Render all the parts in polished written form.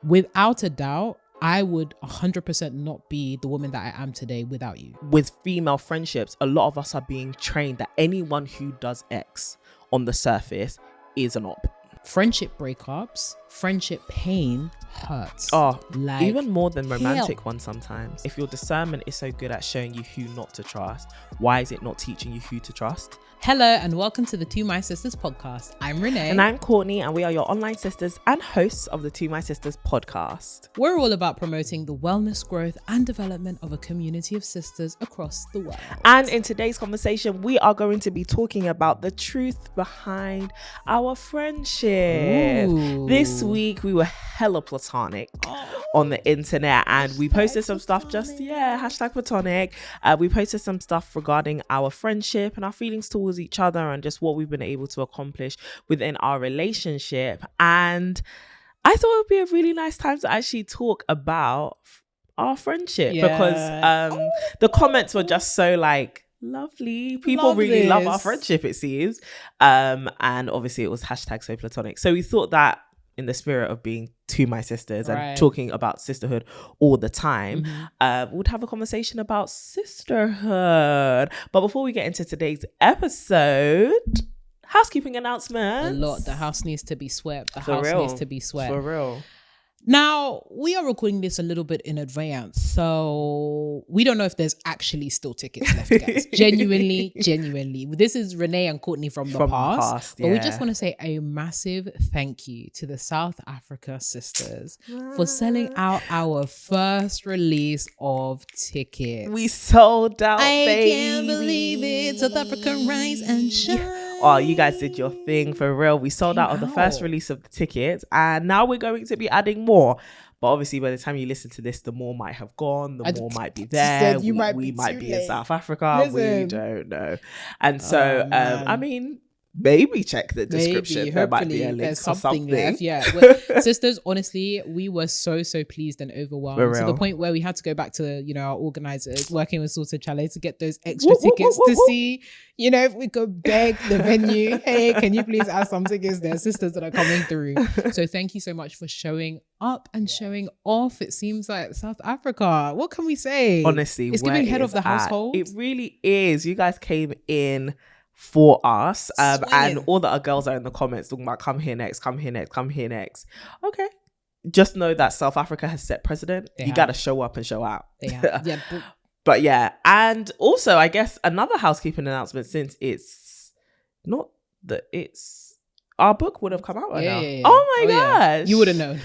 without a doubt, I would 100% not be the woman that I am today without you. With female friendships, a lot of us are being trained that anyone who does X on the surface is an op. Friendship breakups, friendship pain hurts. Oh, like, even more than romantic hell. ones sometimes. If your discernment is so good at showing you who not to trust, why is it not teaching you who to trust? Hello and welcome to the To My Sisters podcast. I'm Renee. And I'm Courtney, and we are your online sisters and hosts of the To My Sisters podcast. We're all about promoting the wellness, growth and development of a community of sisters across the world. And in today's conversation, we are going to be talking about the truth behind our friendship. Ooh. This week, we were hella platonic on the internet, and we posted some stuff hashtag platonic. We posted some stuff regarding our friendship and our feelings towards each other and just what we've been able to accomplish within our relationship. And I thought it would be a really nice time to actually talk about our friendship because the comments were just so like lovely. People really love our friendship, it seems. And obviously it was hashtag so platonic. So we thought that in the spirit of being To My Sisters and talking about sisterhood all the time, we'd have a conversation about sisterhood. But before we get into today's episode, housekeeping announcements. The house needs to be swept. For real. Now, we are recording this a little bit in advance, so we don't know if there's actually still tickets left, guys. Genuinely. This is Renee and Courtney from the past. But we just want to say a massive thank you to the South Africa sisters for selling out our first release of tickets. We sold out, baby. I can't believe it. South Africa rise and shine. Oh, you guys did your thing for real. We sold out of the first release of the tickets, and now we're going to be adding more. But obviously, by the time you listen to this, the more might have gone, the more might be there. We might be in South Africa. We don't know. And so, I mean, maybe check the description. There might be a link or something. Left. Yeah. Sisters, honestly, we were so pleased and overwhelmed to the point where we had to go back to, our organizers working with Sauce Chalet to get those extra tickets to see, if we could beg the venue, hey, can you please add some tickets? There are sisters that are coming through. So thank you so much for showing up and showing off. It seems like South Africa. What can we say? Honestly, it's giving head of the household. It really is. You guys came in for us, and all the other girls are in the comments talking about come here next. Okay, just know that South Africa has set precedent. You gotta show up and show out. But yeah, and also I guess another housekeeping announcement, since it's not that it's our book would have come out by now. Oh my gosh, you would have known.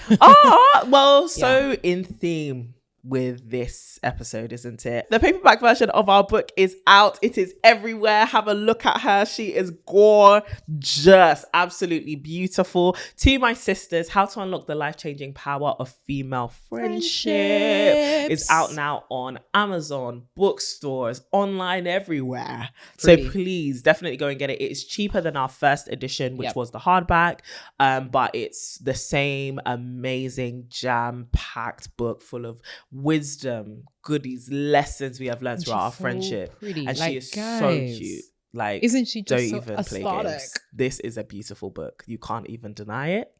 So in theme with this episode, isn't it? The paperback version of our book is out. It is everywhere. Have a look at her. She is gorgeous, absolutely beautiful. To My Sisters, How to Unlock the Life-Changing Power of Female Friendship is out now on Amazon, bookstores, online, everywhere. So please definitely go and get it. It is cheaper than our first edition, which was the hardback, but it's the same amazing jam-packed book full of wisdom, goodies, lessons we have learned throughout our friendship. Pretty. And she is so cute. Like, isn't she just don't so even play aesthetic? games. This is a beautiful book. You can't even deny it.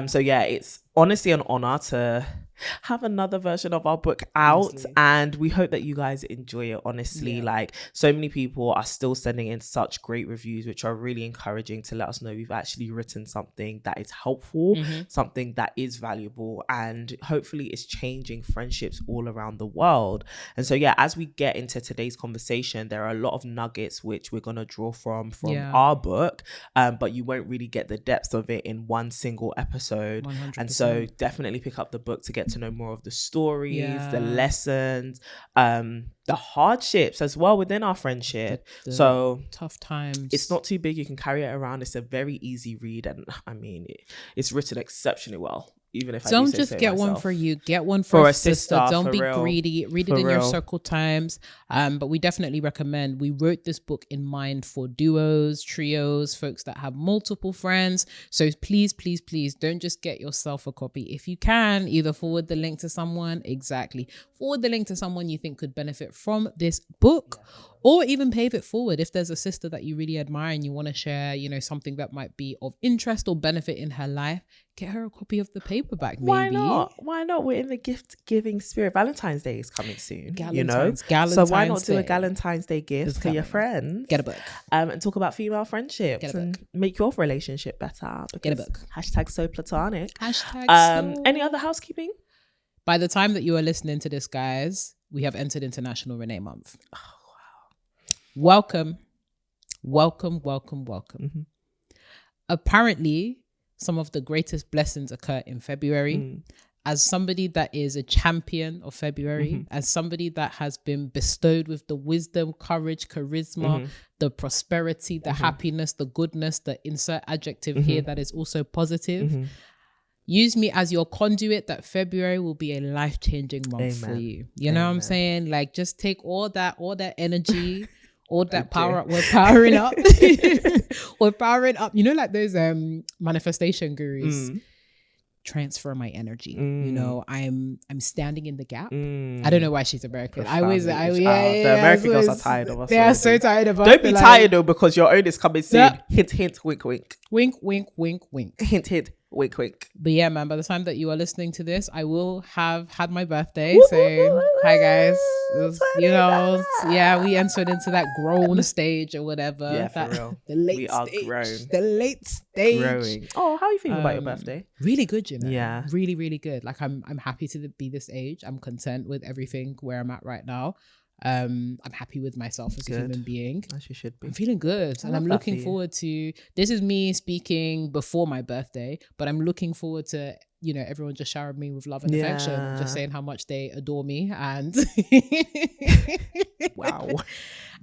So yeah, it's honestly an honor to have another version of our book out, and we hope that you guys enjoy it. Honestly, like, so many people are still sending in such great reviews, which are really encouraging to let us know we've actually written something that is helpful, something that is valuable, and hopefully it's changing friendships all around the world. And so yeah, as we get into today's conversation, there are a lot of nuggets which we're going to draw from our book, but you won't really get the depth of it in one single episode. 100%. And so definitely pick up the book to get to know more of the stories, the lessons, the hardships as well within our friendship. So tough times. It's not too big. You can carry it around. It's a very easy read, and I mean, it's written exceptionally well. Even if don't just get one for you, get one for a sister. Don't be greedy. Read it in your circle times. But we definitely recommend. We wrote this book in mind for duos, trios, folks that have multiple friends. So please don't just get yourself a copy. If you can, either forward the link to someone. Forward the link to someone you think could benefit from this book, Or even pave it forward. If there's a sister that you really admire and you want to share, you know, something that might be of interest or benefit in her life, get her a copy of the paperback, maybe. Why not? Why not? We're in the gift-giving spirit. Valentine's Day is coming soon, Galentine's so why not do a Galentine's Day gift for your friends? Get a book. And talk about female friendships and make your relationship better. Get a book. Hashtag so platonic. Hashtag so... Any other housekeeping? By the time that you are listening to this, guys, we have entered International Renee Month. Oh, wow. Welcome. Mm-hmm. Apparently, some of the greatest blessings occur in February. As somebody that is a champion of February, as somebody that has been bestowed with the wisdom, courage, charisma, the prosperity, the happiness, the goodness, the insert adjective here that is also positive. Use me as your conduit that February will be a life-changing month for you. You know what I'm saying? Like, just take all that energy, all that power up. We're powering up. We're powering up. You know, like those manifestation gurus. Transfer my energy. You know, I'm standing in the gap. I don't know why she's American. The American girls are tired of us. They are so tired of us. Don't be tired though, because your own is coming soon. Hint, hint, wink, wink. Wink, wink, wink, wink. Hint, hint, wink, wink. But yeah, man, by the time that you are listening to this, I will have had my birthday. So hi guys. You know, yeah, we entered into that grown stage or whatever. Yeah, for real. The late stage. The late stage. Growing. Oh, how are you feeling about your birthday? Really good, you know. Yeah. Really, really good. Like I'm happy to be this age. I'm content with everything where I'm at right now. I'm happy with myself as a human being. As you should be. I'm feeling good, and I'm looking forward to. This is me speaking before my birthday, but I'm looking forward to, you know, everyone just showering me with love and affection, just saying how much they adore me, and wow.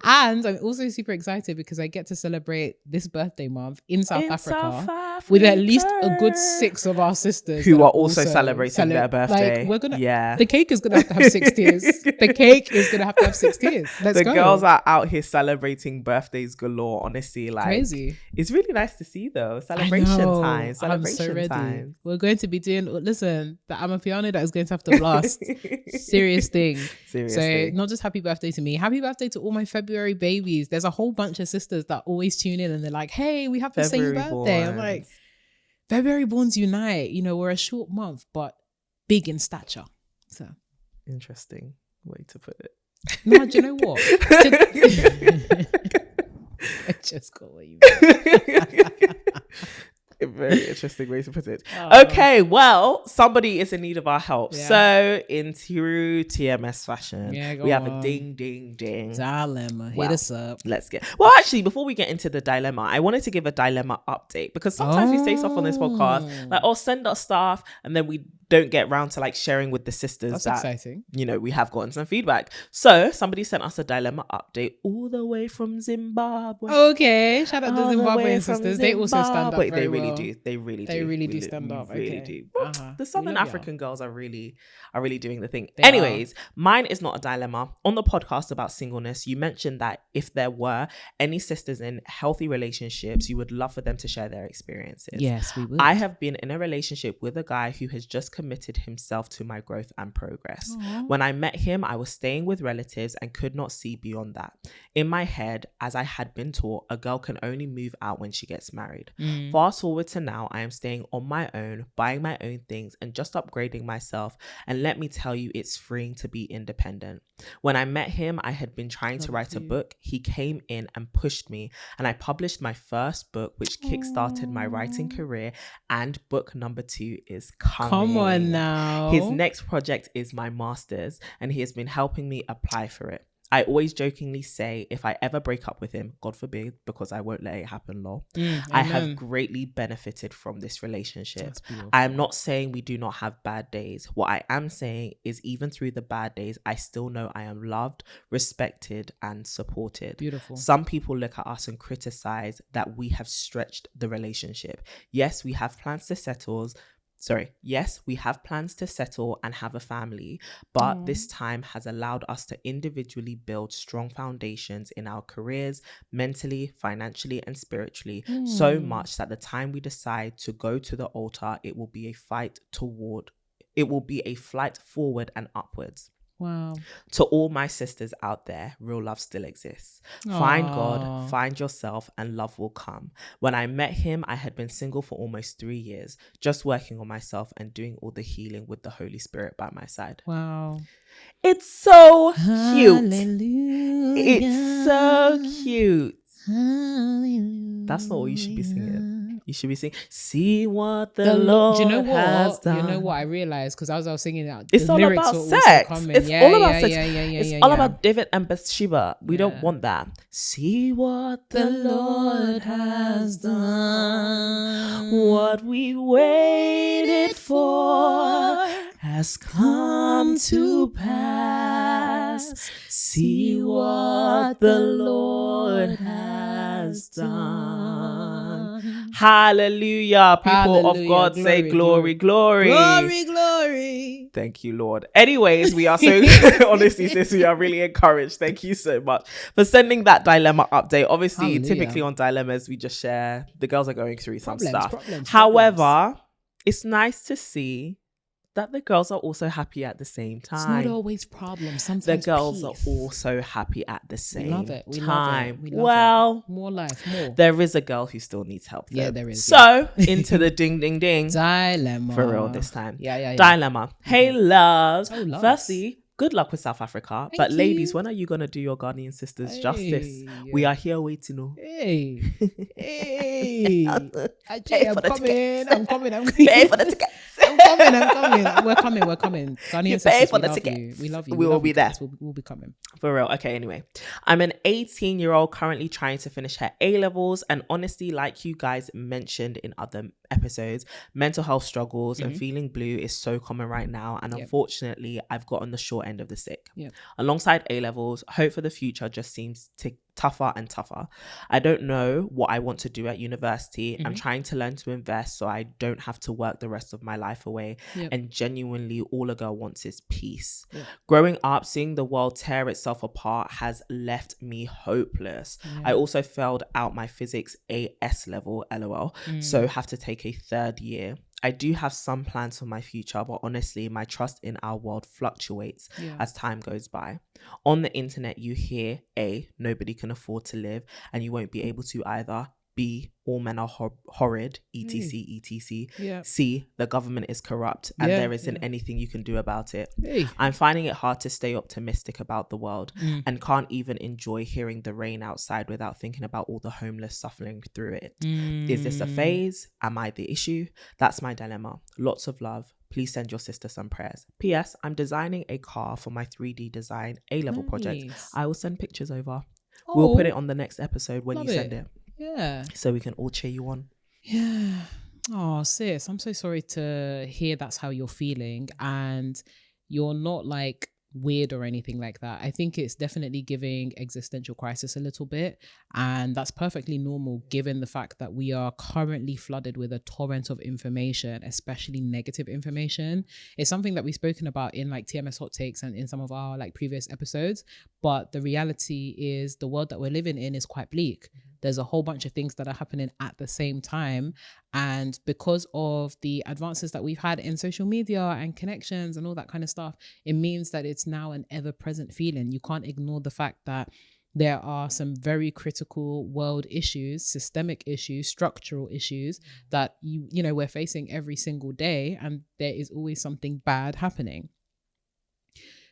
And I'm also super excited because I get to celebrate this birthday month in South Africa with at least a good 6 of our sisters who are also celebrating their birthday. Like, we're gonna, the cake is gonna have to have 6 tiers. The cake is gonna have to have 6 tiers. Let's go. The girls are out here celebrating birthdays galore. Honestly, like crazy. It's really nice to see though. Celebration time. I'm so ready. We're going to be doing. Listen, the Amapiano that is going to have to blast. Serious thing. So not just happy birthday to me. Happy birthday to all my February babies. There's a whole bunch of sisters that always tune in and they're like, hey, we have the same birthday. I'm like, February borns unite. You know, we're a short month, but big in stature. So interesting way to put it. No, do you know what? I just got what you mean. A very interesting way to put it. Okay, well, somebody is in need of our help. Yeah. So in true TMS fashion, we have a ding. Dilemma. Hit us up. Let's get. Well, actually, before we get into the dilemma, I wanted to give a dilemma update because sometimes we say stuff on this podcast, like, send us stuff, and then we don't get around to like sharing with the sisters. That's exciting. You know, we have gotten some feedback. So somebody sent us a dilemma update all the way from Zimbabwe. Okay, shout out to Zimbabwean sisters. They also stand up They very really well. do. They really do stand up. Really do. The Southern African girls are really doing the thing. Anyways, mine is not a dilemma. On the podcast about singleness, you mentioned that if there were any sisters in healthy relationships, you would love for them to share their experiences. Yes, we would. I have been in a relationship with a guy who has just committed himself to my growth and progress. Aww. When I met him, I was staying with relatives and could not see beyond that. In my head, as I had been taught, a girl can only move out when she gets married. Fast forward to now, I am staying on my own, buying my own things and just upgrading myself. And let me tell you, it's freeing to be independent. When I met him, I had been trying to write a book. He came in and pushed me, and I published my first book, which kickstarted my writing career, and book number 2 is coming. Come on now. His next project is my master's, and he has been helping me apply for it. I always jokingly say, if I ever break up with him, God forbid, because I won't let it happen, lol. I have greatly benefited from this relationship. I am not saying we do not have bad days. What I am saying is even through the bad days, I still know I am loved, respected, and supported. Beautiful. Some people look at us and criticize that we have stretched the relationship. Yes, we have plans to settle. Yes, we have plans to settle and have a family, but this time has allowed us to individually build strong foundations in our careers, mentally, financially, and spiritually, so much that the time we decide to go to the altar, it will be a flight forward and upwards. Wow. To all my sisters out there, real love still exists. Find God, find yourself, and love will come. When I met him, I had been single for almost 3 years, just working on myself and doing all the healing with the Holy Spirit by my side. Wow. It's so Hallelujah. cute. It's so cute. Hallelujah. That's not what you should be singing. You should be singing, see what the Lord do you know what? has done. You know what I realized? Because as I was singing that, it's all about sex. It's all about sex. It's all about David and Bathsheba. We don't want that. See what the Lord has done. What we waited for has come to pass. See what the Lord has done. Hallelujah. People of God, say glory, glory. Glory, glory. Thank you, Lord. Anyways, we are so, honestly, sis, we are really encouraged. Thank you so much for sending that dilemma update. Obviously, typically on dilemmas, we just share, the girls are going through some stuff. However, it's nice to see that the girls are also happy at the same time. It's not always problems. Sometimes the girls peace. Are also happy at the same time. We love it. Well, more life, more. There is a girl who still needs help, though. Yeah, there is. So, into the ding, ding, ding. Dilemma. For real this time. Yeah. Dilemma. Hey, loves. Oh, loves. Firstly, good luck with South Africa. Thank you. Ladies, when are you going to do your Ghanaian sisters justice? We are here waiting. Hey. I'm coming. Pay for the tickets. I'm coming. We're coming. Ghanaian sisters, for the tickets. We love you. We will be there. We'll be coming. For real. Okay, anyway. I'm an 18-year-old currently trying to finish her A-levels, and honestly, like you guys mentioned in other episodes, mental health struggles and feeling blue is so common right now, and unfortunately, I've gotten the short end of the stick. Alongside A-levels, hope for the future just seems tougher and tougher. I don't know what I want to do at university. I'm trying to learn to invest so I don't have to work the rest of my life away. And genuinely, all a girl wants is peace. Growing up, seeing the world tear itself apart has left me hopeless. I also failed out my physics AS level, LOL, so have to take a third year. I do have some plans for my future, but honestly, my trust in our world fluctuates as time goes by. On the internet, you hear A, nobody can afford to live, and you won't be able to either. B, all men are horrid, etc, etc. C, the government is corrupt and there isn't anything you can do about it. I'm finding it hard to stay optimistic about the world and can't even enjoy hearing the rain outside without thinking about all the homeless suffering through it. Is this a phase? Am I the issue? That's my dilemma. Lots of love. Please send your sister some prayers. P.S. I'm designing a car for my 3D design A-level project. I will send pictures over. We'll put it on the next episode when you send it. Yeah. So we can all cheer you on. Yeah. Oh, sis, I'm so sorry to hear that's how you're feeling. And you're not like weird or anything like that. I think it's definitely giving existential crisis a little bit. And that's perfectly normal given the fact that we are currently flooded with a torrent of information, especially negative information. It's something that we've spoken about in like TMS Hot Takes and in some of our like previous episodes. But the reality is the world that we're living in is quite bleak. There's a whole bunch of things that are happening at the same time. And because of the advances that we've had in social media and connections and all that kind of stuff, it means that it's now an ever-present feeling. You can't ignore the fact that there are some very critical world issues, systemic issues, structural issues that you know we're facing every single day, and there is always something bad happening.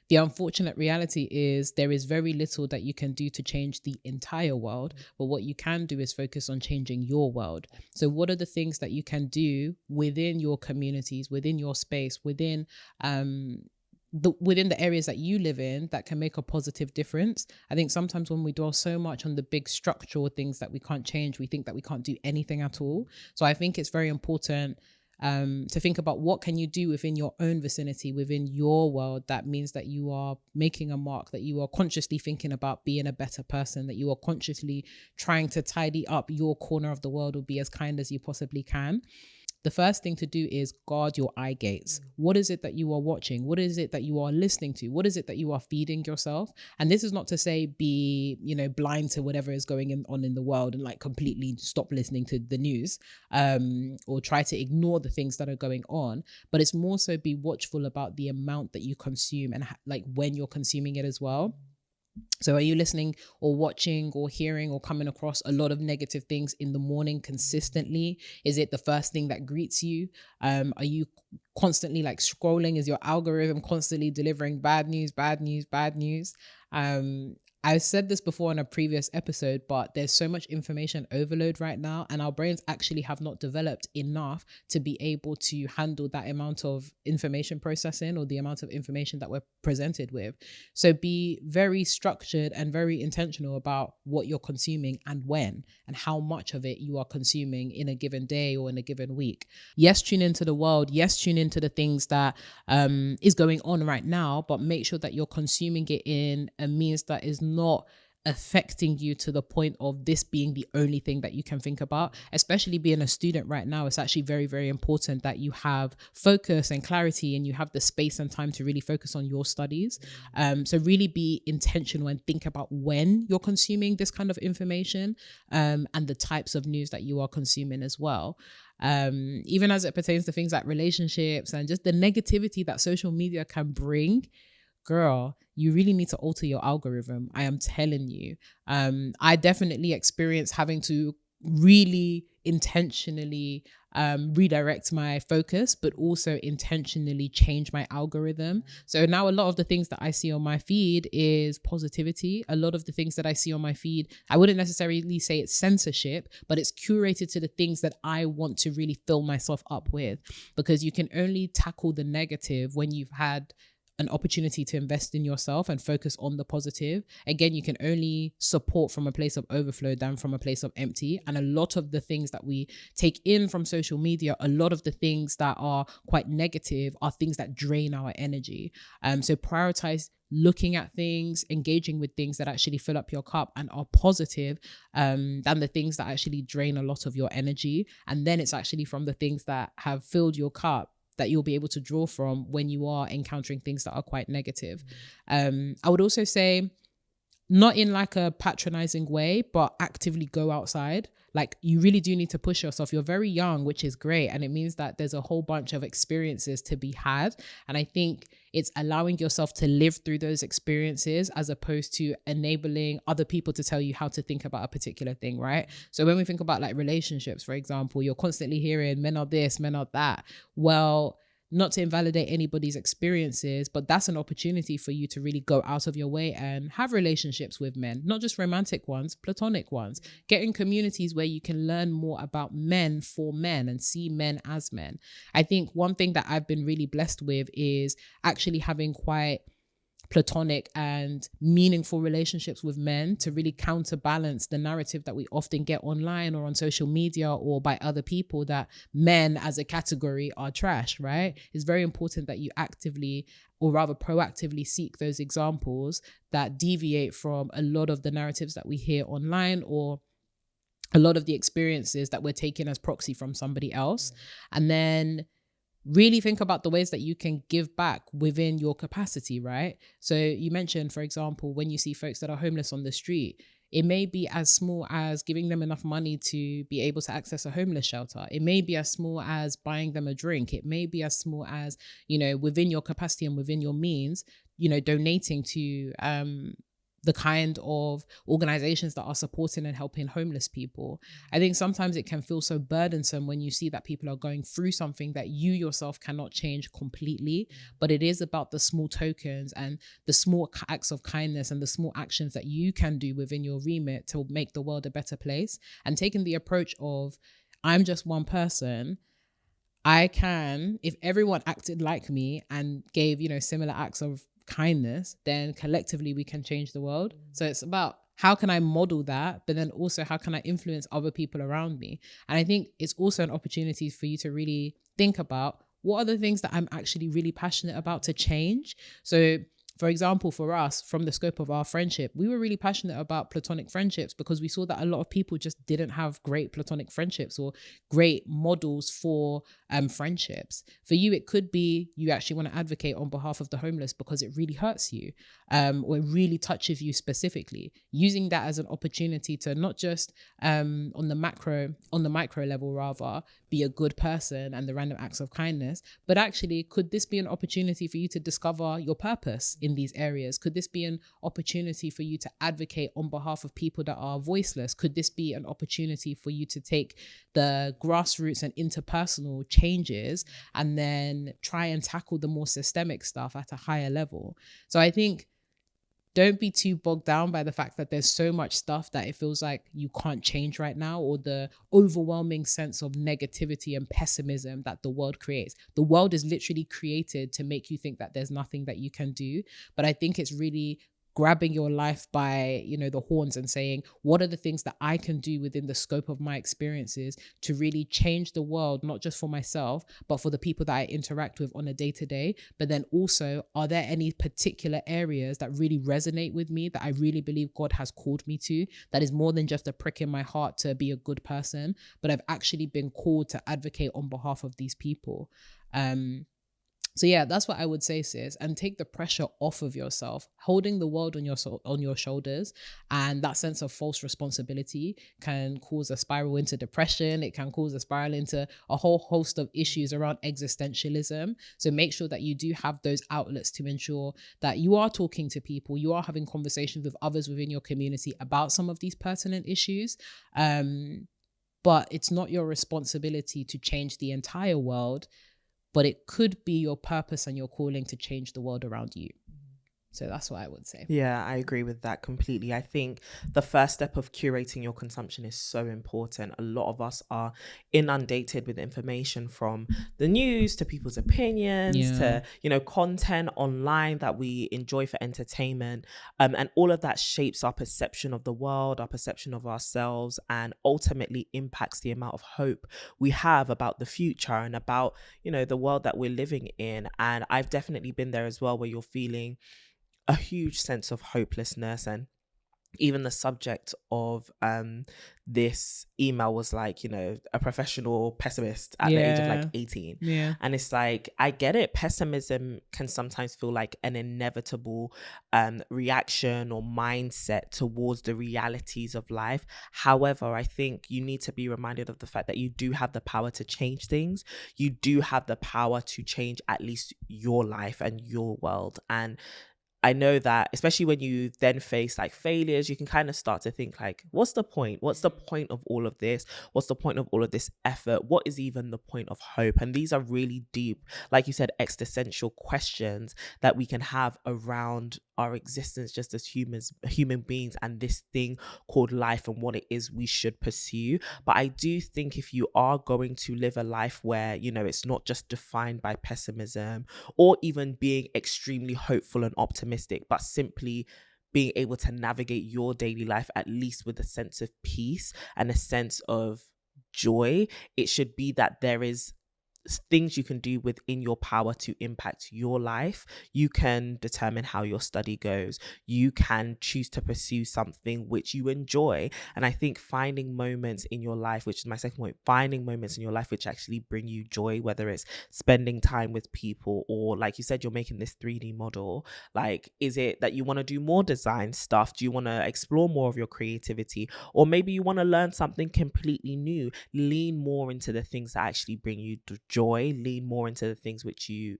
The unfortunate reality is there is very little that you can do to change the entire world, but what you can do is focus on changing your world. So what are the things that you can do within your communities, within your space, within the areas that you live in that can make a positive difference? I think sometimes when we dwell so much on the big structural things that we can't change, we think that we can't do anything at all. So I think it's very important to think about what can you do within your own vicinity, within your world, that means that you are making a mark, that you are consciously thinking about being a better person, that you are consciously trying to tidy up your corner of the world or be as kind as you possibly can. the first thing to do is guard your eye gates. What is it that you are watching? What is it that you are listening to? What is it that you are feeding yourself? And this is not to say be, blind to whatever is going on in the world and like completely stop listening to the news, or try to ignore the things that are going on. But it's more so be watchful about the amount that you consume and like when you're consuming it as well. So are you listening or watching or hearing or coming across a lot of negative things in the morning consistently? Is it the first thing that greets you? Are you constantly like scrolling? Is your algorithm constantly delivering bad news? I said this before in a previous episode, but there's so much information overload right now, and our brains actually have not developed enough to be able to handle that amount of information processing or the amount of information that we're presented with. So be very structured and very intentional about what you're consuming and when and how much of it you are consuming in a given day or in a given week. Yes, tune into the world. Yes, tune into the things that is going on right now, but make sure that you're consuming it in a means that is not affecting you to the point of this being the only thing that you can think about. Especially being a student right now, it's actually very, very important that you have focus and clarity and you have the space and time to really focus on your studies. So really be intentional and think about when you're consuming this kind of information, and the types of news that you are consuming as well. Even as it pertains to things like relationships and just the negativity that social media can bring. Girl, you really need to alter your algorithm. I am telling you. I definitely experienced having to really intentionally redirect my focus, but also intentionally change my algorithm. So now a lot of the things that I see on my feed is positivity. A lot of the things that I see on my feed, I wouldn't necessarily say it's censorship, but it's curated to the things that I want to really fill myself up with, because you can only tackle the negative when you've had an opportunity to invest in yourself and focus on the positive. Again, you can only support from a place of overflow than from a place of empty. And a lot of the things that we take in from social media, a lot of the things that are quite negative are things that drain our energy. So prioritize looking at things, engaging with things that actually fill up your cup and are positive, than the things that actually drain a lot of your energy. And then it's actually from the things that have filled your cup that you'll be able to draw from when you are encountering things that are quite negative. I would also say, not in like a patronizing way, but actively go outside. Like, you really do need to push yourself. You're very young, which is great. And it means that there's a whole bunch of experiences to be had. And I think it's allowing yourself to live through those experiences as opposed to enabling other people to tell you how to think about a particular thing, right? So when we think about like relationships, for example, you're constantly hearing men are this, men are that. Well, not to invalidate anybody's experiences, but that's an opportunity for you to really go out of your way and have relationships with men, not just romantic ones, platonic ones. Get in communities where you can learn more about men for men and see men as men. I think one thing that I've been really blessed with is actually having quite platonic and meaningful relationships with men to really counterbalance the narrative that we often get online or on social media or by other people that men as a category are trash, right? It's very important that you actively, or rather proactively, seek those examples that deviate from a lot of the narratives that we hear online or a lot of the experiences that we're taking as proxy from somebody else. And then really think about the ways that you can give back within your capacity, right? So you mentioned, for example, when you see folks that are homeless on the street, it may be as small as giving them enough money to be able to access a homeless shelter. It may be as small as buying them a drink. It may be as small as, within your capacity and within your means, donating to the kind of organizations that are supporting and helping homeless people. I think sometimes it can feel so burdensome when you see that people are going through something that you yourself cannot change completely, but it is about the small tokens and the small acts of kindness and the small actions that you can do within your remit to make the world a better place. And taking the approach of, I'm just one person, I can, if everyone acted like me and gave, similar acts of kindness, then collectively we can change the world. So it's about how can I model that, but then also how can I influence other people around me? And I think it's also an opportunity for you to really think about what are the things that I'm actually really passionate about to change. So For example, for us, from the scope of our friendship, we were really passionate about platonic friendships because we saw that a lot of people just didn't have great platonic friendships or great models for friendships. For you, it could be you actually want to advocate on behalf of the homeless because it really hurts you, or it really touches you specifically. Using that as an opportunity to not just on the micro level rather, be a good person and the random acts of kindness, but actually, could this be an opportunity for you to discover your purpose in these areas? Could this be an opportunity for you to advocate on behalf of people that are voiceless? Could this be an opportunity for you to take the grassroots and interpersonal changes and then try and tackle the more systemic stuff at a higher level? So I think, don't be too bogged down by the fact that there's so much stuff that it feels like you can't change right now, or the overwhelming sense of negativity and pessimism that the world creates. The world is literally created to make you think that there's nothing that you can do. But I think it's really grabbing your life by, the horns and saying, what are the things that I can do within the scope of my experiences to really change the world, not just for myself, but for the people that I interact with on a day-to-day. But then also, are there any particular areas that really resonate with me that I really believe God has called me to, that is more than just a prick in my heart to be a good person, but I've actually been called to advocate on behalf of these people. So yeah, that's what I would say, sis. And take the pressure off of yourself. Holding the world on your shoulders and that sense of false responsibility can cause a spiral into depression. It can cause a spiral into a whole host of issues around existentialism. So make sure that you do have those outlets to ensure that you are talking to people, you are having conversations with others within your community about some of these pertinent issues. But it's not your responsibility to change the entire world, but it could be your purpose and your calling to change the world around you. So that's what I would say. Yeah, I agree with that completely. I think the first step of curating your consumption is so important. A lot of us are inundated with information, from the news to people's opinions to, content online that we enjoy for entertainment. And all of that shapes our perception of the world, our perception of ourselves, and ultimately impacts the amount of hope we have about the future and about, the world that we're living in. And I've definitely been there as well, where you're feeling a huge sense of hopelessness. And even the subject of this email was like, a professional pessimist at the age of like 18. Yeah. And it's like, I get it. Pessimism can sometimes feel like an inevitable reaction or mindset towards the realities of life. However, I think you need to be reminded of the fact that you do have the power to change things. You do have the power to change at least your life and your world. And I know that, especially when you then face like failures, you can kind of start to think like, what's the point? What's the point of all of this? What's the point of all of this effort? What is even the point of hope? And these are really deep, like you said, existential questions that we can have around our existence just as human beings, and this thing called life and what it is we should pursue. But I do think if you are going to live a life where, it's not just defined by pessimism or even being extremely hopeful and optimistic, but simply being able to navigate your daily life at least with a sense of peace and a sense of joy, it should be that there is things you can do within your power to impact your life. You can determine how your study goes. You can choose to pursue something which you enjoy. And I think finding moments in your life, which is my second point, finding moments in your life which actually bring you joy, whether it's spending time with people or, like you said, you're making this 3D model. Like, is it that you want to do more design stuff? Do you want to explore more of your creativity? Or maybe you want to learn something completely new. Lean more into the things that actually bring you joy. Lean more into the things which you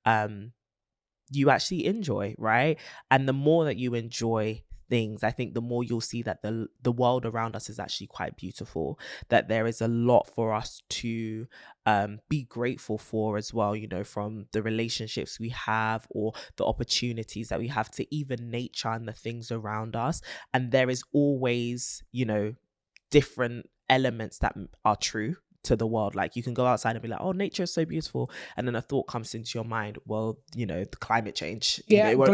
actually enjoy, right? And the more that you enjoy things, I think the more you'll see that the world around us is actually quite beautiful, that there is a lot for us to be grateful for as well, from the relationships we have or the opportunities that we have, to even nature and the things around us. And there is always, different elements that are true to the world. Like you can go outside and be like, oh, nature is so beautiful, and then a thought comes into your mind, well, you know, the climate change, you know, it won't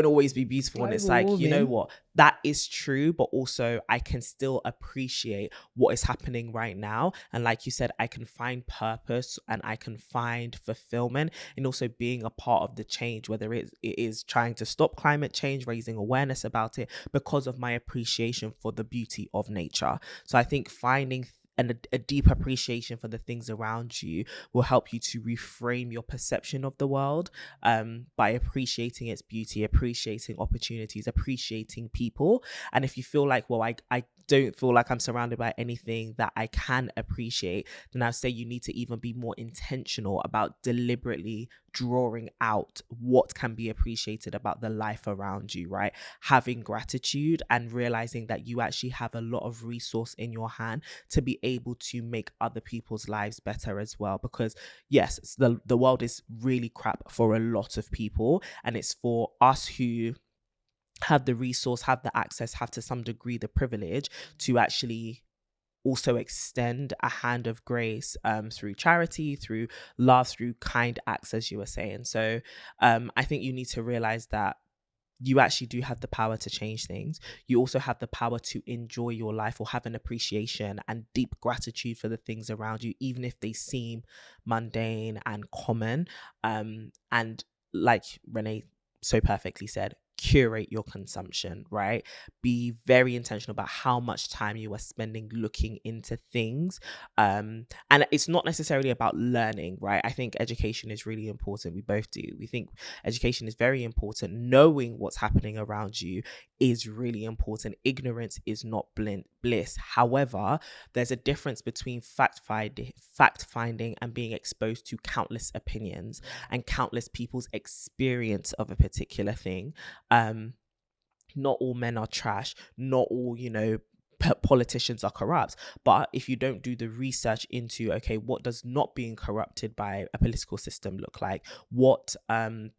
always be beautiful. And it's like, you know what, that is true, but also I can still appreciate what is happening right now. And like you said, I can find purpose and I can find fulfillment in also being a part of the change, whether it is trying to stop climate change, raising awareness about it, because of my appreciation for the beauty of nature. So I think finding a deep appreciation for the things around you will help you to reframe your perception of the world, by appreciating its beauty, appreciating opportunities, appreciating people. And if you feel like, well, I don't feel like I'm surrounded by anything that I can appreciate, then I'd say you need to even be more intentional about deliberately drawing out what can be appreciated about the life around you, right? Having gratitude and realizing that you actually have a lot of resource in your hand to be able to make other people's lives better as well. Because yes, the world is really crap for a lot of people, and it's for us who have the resource, have the access, have to some degree the privilege to actually also extend a hand of grace, through charity, through love, through kind acts, as you were saying. So I think you need to realize that you actually do have the power to change things. You also have the power to enjoy your life or have an appreciation and deep gratitude for the things around you, even if they seem mundane and common. And like Renee so perfectly said, curate your consumption, right? Be very intentional about how much time you are spending looking into things. And it's not necessarily about learning, right? I think education is really important. We both do. We think education is very important. Knowing what's happening around you is really important. Ignorance is not bliss. However, there's a difference between fact finding and being exposed to countless opinions and countless people's experience of a particular thing. Not all men are trash. Not all, you know, politicians are corrupt. But if you don't do the research into, okay, what does not being corrupted by a political system look like? What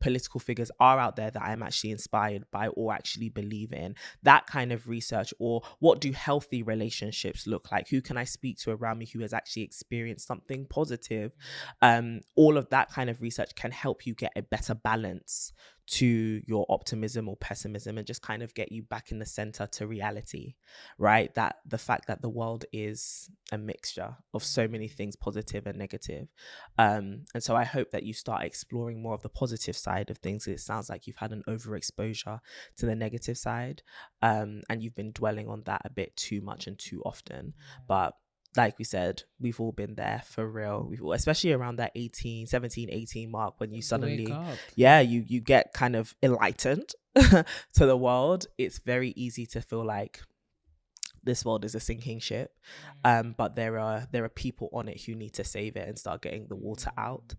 political figures are out there that I'm actually inspired by or actually believe in? That kind of research. Or what do healthy relationships look like? Who can I speak to around me who has actually experienced something positive? All of that kind of research can help you get a better balance to your optimism or pessimism, and just kind of get you back in the center to reality, right? That the fact that the world is a mixture of so many things, positive and negative. And so I hope that you start exploring more of the positive side of things. It sounds like you've had an overexposure to the negative side, and you've been dwelling on that a bit too much and too often. But like we said, we've all been there for real. Especially around that 17, 18 mark, when you suddenly, you get kind of enlightened to the world. It's very easy to feel like this world is a sinking ship, but there are people on it who need to save it and start getting the water out,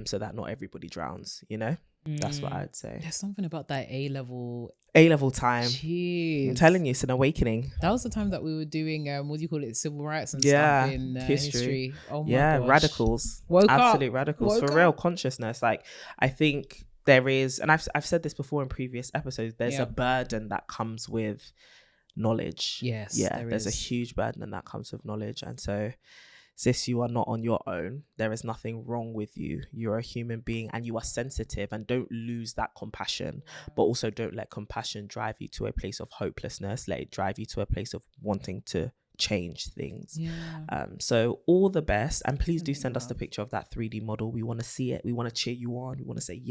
so that not everybody drowns, you know. That's what I'd say. There's something about that A-level time. Jeez. I'm telling you, it's an awakening. That was the time that we were doing what do you call it, civil rights and stuff in history. Oh my gosh. Radicals. Radicals for real. Consciousness. Like, I think there is, and I've said this before in previous episodes, there's a burden that comes with knowledge. Yes. There's a huge burden that comes with knowledge. And so, sis, you are not on your own. There is nothing wrong with you. You're a human being and you are sensitive, and don't lose that compassion, but also don't let compassion drive you to a place of hopelessness. Let it drive you to a place of wanting to change things. So all the best, and please do send us the picture of that 3D model. We want to see it. We want to cheer you on. We want to say,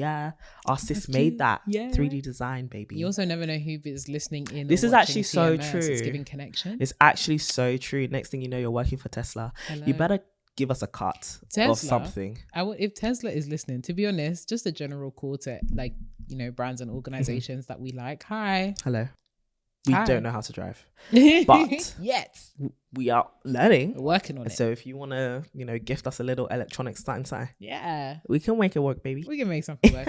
our sis made that 3D design, baby. You also never know who is listening in. This is actually so true. It's giving connection. It's actually so true. Next thing you know, you're working for Tesla. Hello. You better give us a cut of something. If Tesla is listening, to be honest, just a general call to, like, you know, brands and organizations that we like. Hi. Hello. We don't know how to drive, but yes, we are learning. We're working on it. So if you want to, you know, gift us a little electronic inside, we can make it work, baby. We can make something work.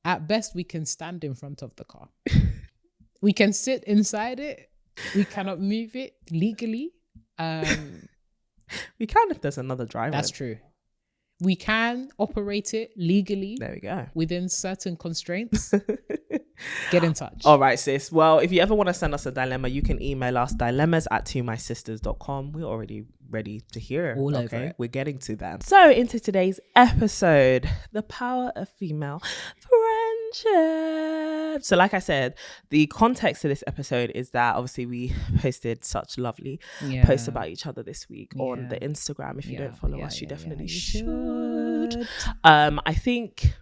At best, we can stand in front of the car. We can sit inside it. We cannot move it legally. We can if there's another driver. That's true. We can operate it legally. There we go. Within certain constraints. Get in touch. All right, sis. Well, if you ever want to send us a dilemma, you can email us dilemmas@tomysisters.com. We're already ready to hear. All over it. We're getting to them. So into today's episode, the power of female friendship. So like I said, the context of this episode is that obviously we posted such lovely posts about each other this week on the Instagram. If you don't follow us, you definitely should. I think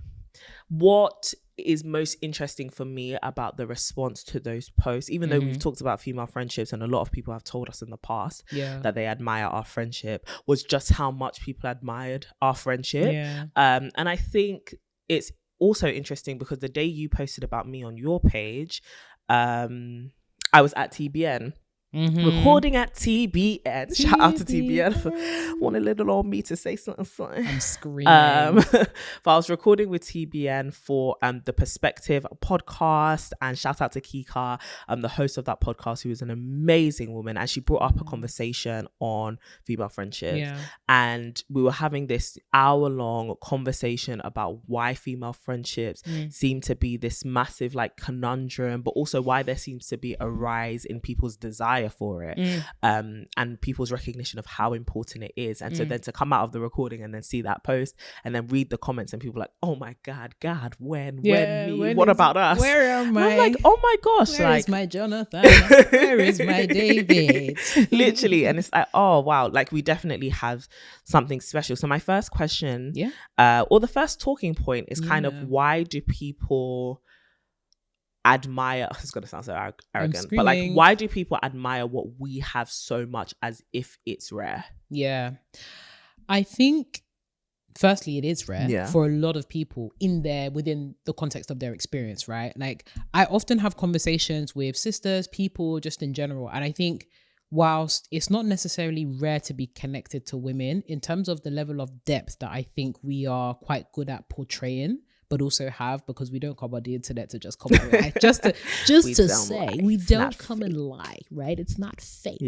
what is most interesting for me about the response to those posts, even though we've talked about female friendships and a lot of people have told us in the past that they admire our friendship, was just how much people admired our friendship. And I think it's also interesting because the day you posted about me on your page, I was at TBN. Recording at TBN. Shout out to TBN. Want a little old me to say something. I'm screaming. But I was recording with TBN for the Perspective podcast, and shout out to Kika, the host of that podcast, who is an amazing woman, and she brought up a conversation on female friendships. And we were having this hour-long conversation about why female friendships seem to be this massive like conundrum, but also why there seems to be a rise in people's desire for it, and people's recognition of how important it is. And so then to come out of the recording and then see that post and then read the comments, and people like, oh my God, when me, what about us? Where am I? And I'm like, oh my gosh, where like, is my Jonathan? Where is my David? Literally. And it's like, oh wow, like we definitely have something special. So my first question, or the first talking point is kind of, why do people admire, it's gonna sound so arrogant, but like, why do people admire what we have so much as if it's rare? I think firstly it is rare for a lot of people within the context of their experience, right? Like I often have conversations with sisters, people just in general, and I think whilst it's not necessarily rare to be connected to women, in terms of the level of depth that I think we are quite good at portraying, but also have, because we don't come on the internet to just come and lie. just to say we don't come and lie, right? It's not fake.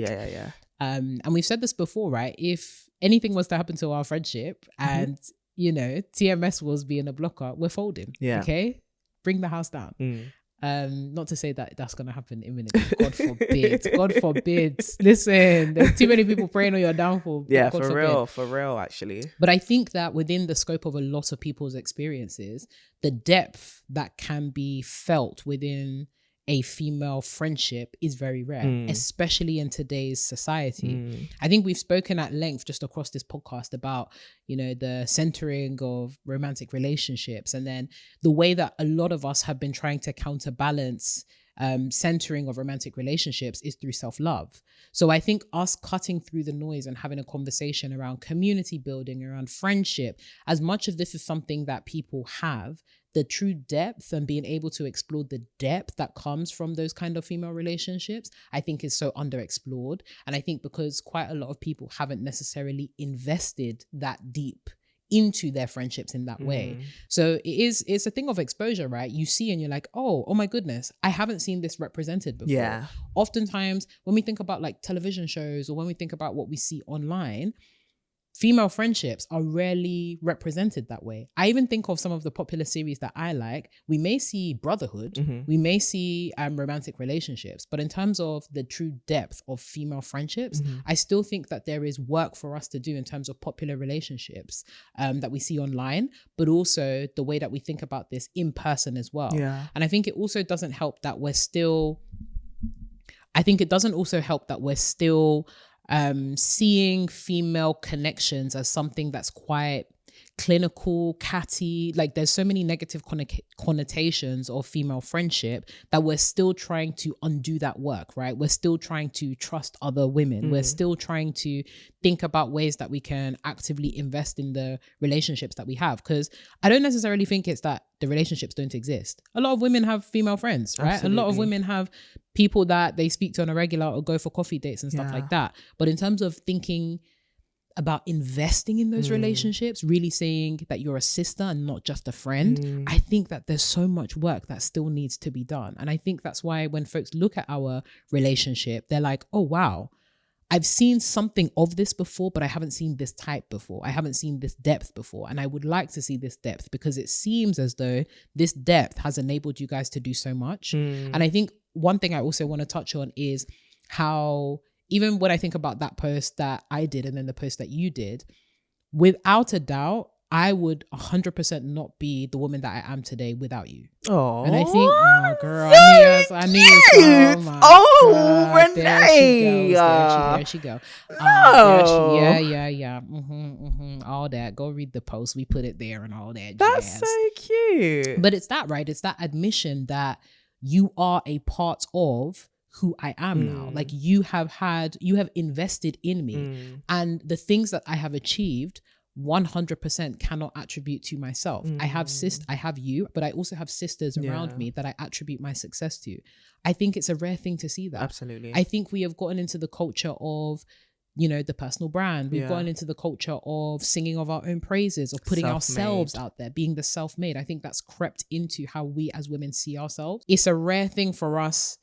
And we've said this before, right? If anything was to happen to our friendship and TMS was being a blocker, we're folding. Okay, bring the house down. Not to say that that's going to happen imminently. God forbid. God forbid. Listen, there's too many people praying on your downfall. Yeah, God for real, actually. But I think that within the scope of a lot of people's experiences, the depth that can be felt within a female friendship is very rare, especially in today's society. I think we've spoken at length just across this podcast about, the centering of romantic relationships, and then the way that a lot of us have been trying to counterbalance centering of romantic relationships is through self-love. So I think us cutting through the noise and having a conversation around community building, around friendship, as much of this is something that people have, the true depth and being able to explore the depth that comes from those kind of female relationships, I think is so underexplored. And I think because quite a lot of people haven't necessarily invested that deep into their friendships in that way. So it's a thing of exposure, right? You see and you're like, oh my goodness, I haven't seen this represented before. Oftentimes when we think about like television shows or when we think about what we see online, female friendships are rarely represented that way. I even think of some of the popular series that I like. We may see brotherhood, we may see romantic relationships, but in terms of the true depth of female friendships, I still think that there is work for us to do in terms of popular relationships that we see online, but also the way that we think about this in person as well. And I think it also doesn't help that we're still seeing female connections as something that's quite clinical, catty. Like there's so many negative connotations of female friendship that we're still trying to undo that work, right? We're still trying to trust other women. We're still trying to think about ways that we can actively invest in the relationships that we have. Because I don't necessarily think it's that the relationships don't exist. A lot of women have female friends, right? Absolutely. A lot of women have people that they speak to on a regular or go for coffee dates and stuff like that. But in terms of thinking about investing in those relationships, really saying that you're a sister and not just a friend, I think that there's so much work that still needs to be done. And I think that's why when folks look at our relationship, they're like, oh, wow, I've seen something of this before, but I haven't seen this type before. I haven't seen this depth before. And I would like to see this depth because it seems as though this depth has enabled you guys to do so much. And I think one thing I also want to touch on is how even when I think about that post that I did and then the post that you did, without a doubt, I would 100% not be the woman that I am today without you. Oh, and I think, oh girl, I knew it. Oh my God. Renée. There she goes. No. Yeah. All that. Go read the post. We put it there and all that. That's so cute. But it's that, right? It's that admission that you are a part of who I am now. Like you have invested in me, and the things that I have achieved 100% cannot attribute to myself. I have you, but I also have sisters around me that I attribute my success to. I think it's a rare thing to see that. Absolutely. I think we have gotten into the culture of, the personal brand. We've gotten into the culture of singing of our own praises, of putting ourselves out there, being the self-made. I think that's crept into how we as women see ourselves. It's a rare thing for us,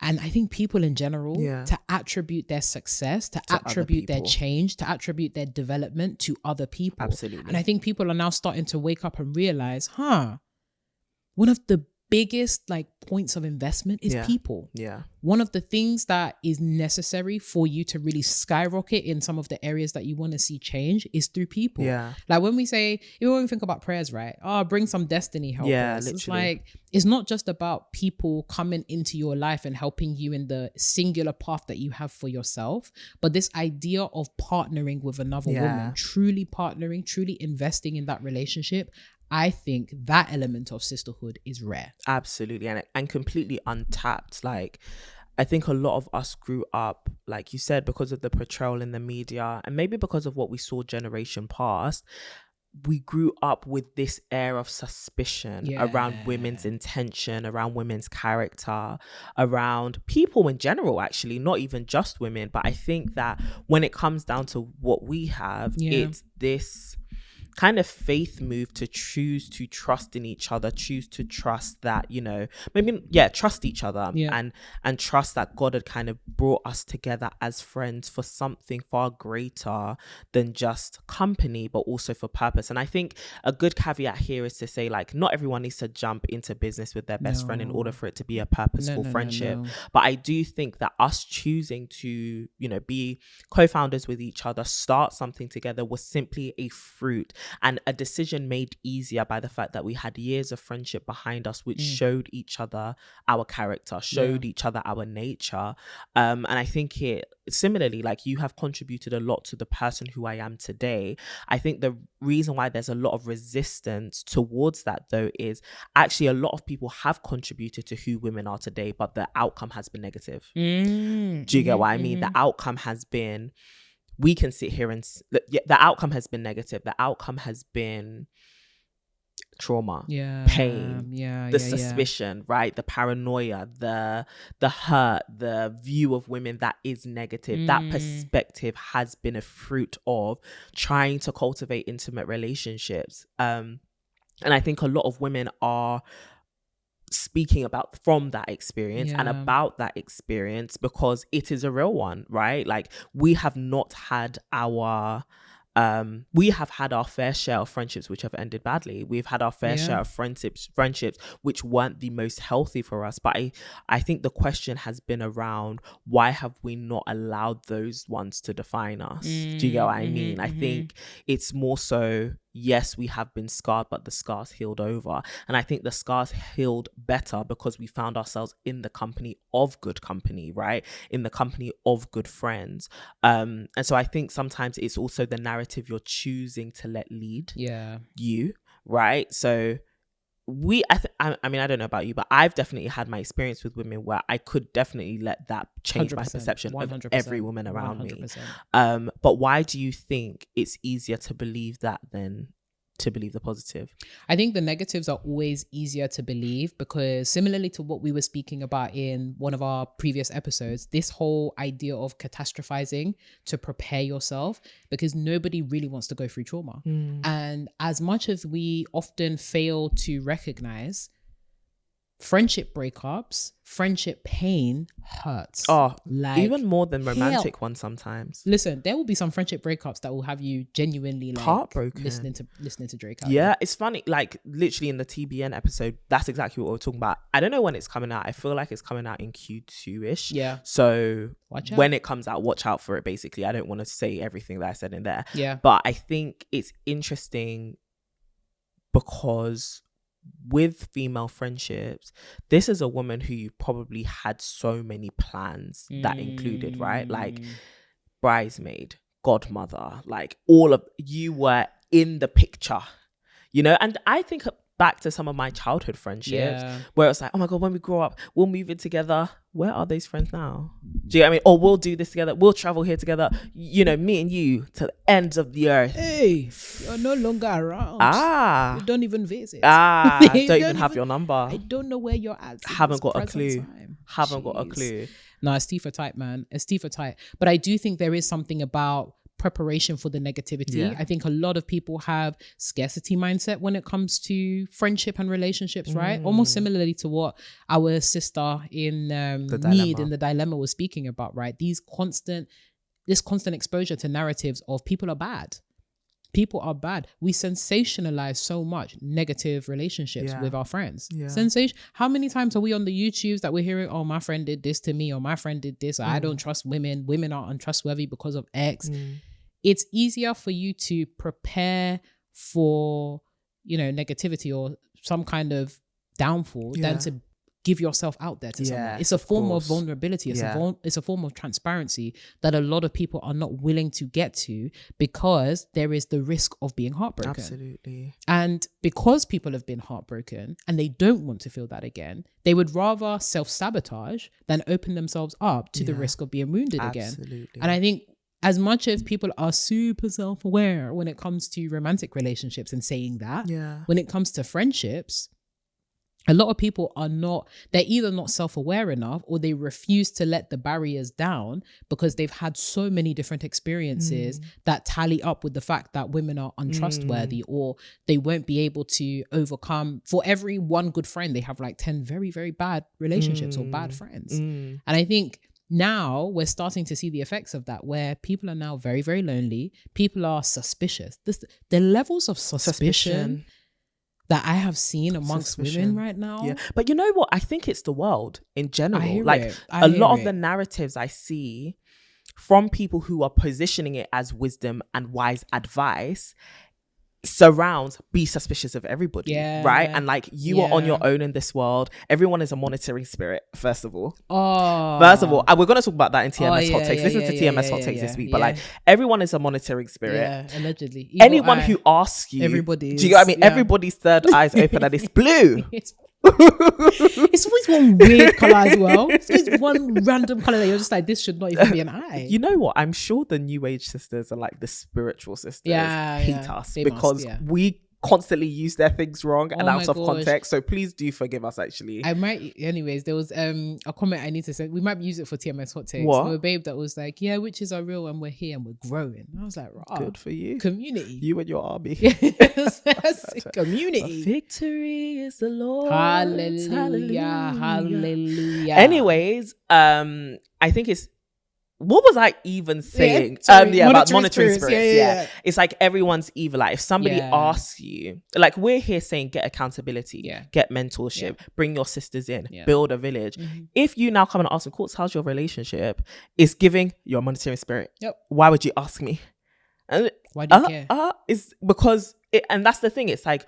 and I think people in general, to attribute their success, to attribute their change, to attribute their development to other people. Absolutely. And I think people are now starting to wake up and realize, one of the biggest points of investment is people. Yeah. One of the things that is necessary for you to really skyrocket in some of the areas that you want to see change is through people. Yeah. Like when we say, even when we think about prayers, right? Bring some destiny helpers. Yeah, literally. It's not just about people coming into your life and helping you in the singular path that you have for yourself, but this idea of partnering with another woman, truly partnering, truly investing in that relationship. I think that element of sisterhood is rare. Absolutely. And completely untapped. I think a lot of us grew up, like you said, because of the portrayal in the media and maybe because of what we saw generation past, we grew up with this air of suspicion around women's intention, around women's character, around people in general, actually, not even just women. But I think that when it comes down to what we have, it's this kind of faith move to choose to trust in each other, choose to trust that, trust each other and trust that God had kind of brought us together as friends for something far greater than just company, but also for purpose. And I think a good caveat here is to say, not everyone needs to jump into business with their best friend in order for it to be a purposeful friendship. No. But I do think that us choosing to, be co-founders with each other, start something together, was simply a fruit and a decision made easier by the fact that we had years of friendship behind us, which showed each other our character, showed each other our nature. And I think similarly, you have contributed a lot to the person who I am today. I think the reason why there's a lot of resistance towards that, though, is actually a lot of people have contributed to who women are today, but the outcome has been negative. Do you get what I mean? The outcome has been, we can sit here and the outcome has been negative. The outcome has been trauma, pain, the suspicion, right? The paranoia, the hurt, the view of women that is negative. That perspective has been a fruit of trying to cultivate intimate relationships. And I think a lot of women are speaking about from that experience and about that experience because it is a real one, right? We have not had our we have had our fair share of friendships which have ended badly. We've had our fair share of friendships which weren't the most healthy for us. But I think the question has been around, why have we not allowed those ones to define us? Do you get what I mean? I think it's more so, yes, we have been scarred, but the scars healed over. And I think the scars healed better because we found ourselves in the company of good company, right? In the company of good friends. And so I think sometimes it's also the narrative you're choosing to let lead you, right? So I mean, I don't know about you, but I've definitely had my experience with women where I could definitely let that change my perception 100%, of every woman around 100%. Me. But why do you think it's easier to believe that than to believe the positive? I think the negatives are always easier to believe because similarly to what we were speaking about in one of our previous episodes, this whole idea of catastrophizing to prepare yourself, because nobody really wants to go through trauma. And as much as we often fail to recognize, friendship breakups, friendship pain hurts. Oh, like even more than romantic ones sometimes. Listen, there will be some friendship breakups that will have you genuinely like heartbroken listening to Drake. Yeah, it's funny. Like literally in the TBN episode, that's exactly what we're talking about. I don't know when it's coming out. I feel like it's coming out in Q2-ish. Yeah. So watch out. When it comes out, watch out for it. Basically, I don't want to say everything that I said in there. Yeah. But I think it's interesting because with female friendships, this is a woman who you probably had so many plans that included, right? Like bridesmaid, godmother, like all of you were in the picture, you know? And I think back to some of my childhood friendships where it's like, oh my God, when we grow up, we'll move in together. Where are those friends now? Do you know what I mean? Or we'll do this together. We'll travel here together. You know, me and you to the ends of the earth. Hey, you're no longer around. You don't even visit. Don't even have your number. I don't know where you're at. Haven't got a clue. Got a clue. No, it's Tifa type, man. It's Tifa type. But I do think there is something about preparation for the negativity. Yeah. I think a lot of people have scarcity mindset when it comes to friendship and relationships, right? Almost similarly to what our sister in Need in the Dilemma was speaking about, right? This constant exposure to narratives of people are bad. People are bad. We sensationalize so much negative relationships with our friends. Sensation. How many times are we on the YouTubes that we're hearing, oh, my friend did this to me, or my friend did this, or I don't trust women. Women are untrustworthy because of X. It's easier for you to prepare for, you know, negativity or some kind of downfall than to give yourself out there to someone. It's a form of vulnerability. It's a form of transparency that a lot of people are not willing to get to because there is the risk of being heartbroken. Absolutely. And because people have been heartbroken and they don't want to feel that again, they would rather self-sabotage than open themselves up to the risk of being wounded again. And I think as much as people are super self-aware when it comes to romantic relationships and saying that, when it comes to friendships, a lot of people are not, they're either not self-aware enough or they refuse to let the barriers down because they've had so many different experiences that tally up with the fact that women are untrustworthy or they won't be able to overcome. For every one good friend, they have like 10 very, very bad relationships or bad friends. And I think now we're starting to see the effects of that, where people are now very, very lonely. People are suspicious. The levels of suspicion that I have seen amongst women right now. Yeah. But you know what? I think it's the world in general. Like a lot of the narratives I see from people who are positioning it as wisdom and wise advice surrounds be suspicious of everybody, right? And like you are on your own in this world. Everyone is a monitoring spirit, first of all. And we're going to talk about that in TMS Hot Takes. Listen to TMS Hot Takes this week. But like everyone is a monitoring spirit. Allegedly. Anyone who asks you, everybody do you know what I mean? Everybody's third eye's open and it's blue. It's always one weird color as well. It's always one random color that you're just like, this should not even be an eye. You know what? I'm sure the new age sisters are like the spiritual sisters hate us because we constantly use their things wrong and out of context. So please do forgive us, actually. I might, anyways, there was a comment I need to say. We might use it for TMS Hot Takes. What? A babe that was like, yeah, witches are real and we're here and we're growing. And I was like, good for you. Community. You and your army. Community. The victory is the Lord. Hallelujah. Hallelujah. Anyways, I think it's, what was I even saying? About monitoring spirits. It's like everyone's evil. Like if somebody asks you, like we're here saying get accountability, get mentorship, bring your sisters in, build a village. If you now come and ask me, Courts, how's your relationship? It's giving your monitoring spirit. Why would you ask me? And why do you care? It's because and that's the thing. It's like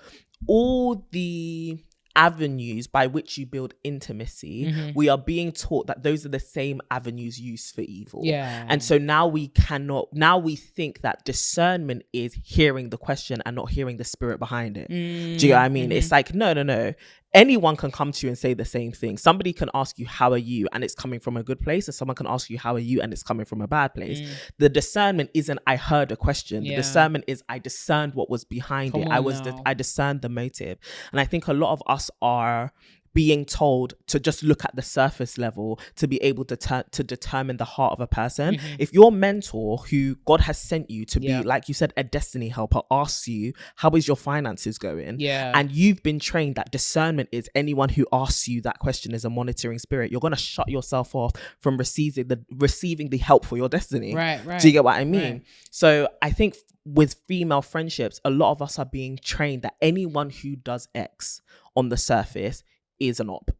all the avenues by which you build intimacy, we are being taught that those are the same avenues used for evil. And so now we think that discernment is hearing the question and not hearing the spirit behind it. Do you know what I mean? It's like, no. Anyone can come to you and say the same thing. Somebody can ask you, how are you? And it's coming from a good place. And someone can ask you, how are you? And it's coming from a bad place. The discernment isn't, I heard a question. The discernment is, I discerned what was behind it. I discerned the motive. And I think a lot of us are being told to just look at the surface level to be able to determine the heart of a person. If your mentor, who God has sent you to be, like you said, a destiny helper, asks you, how is your finances going? And you've been trained that discernment is anyone who asks you that question is a monitoring spirit. You're going to shut yourself off from receiving the help for your destiny. Right. Do you get what I mean? Right. So I think with female friendships, a lot of us are being trained that anyone who does X on the surface is an op.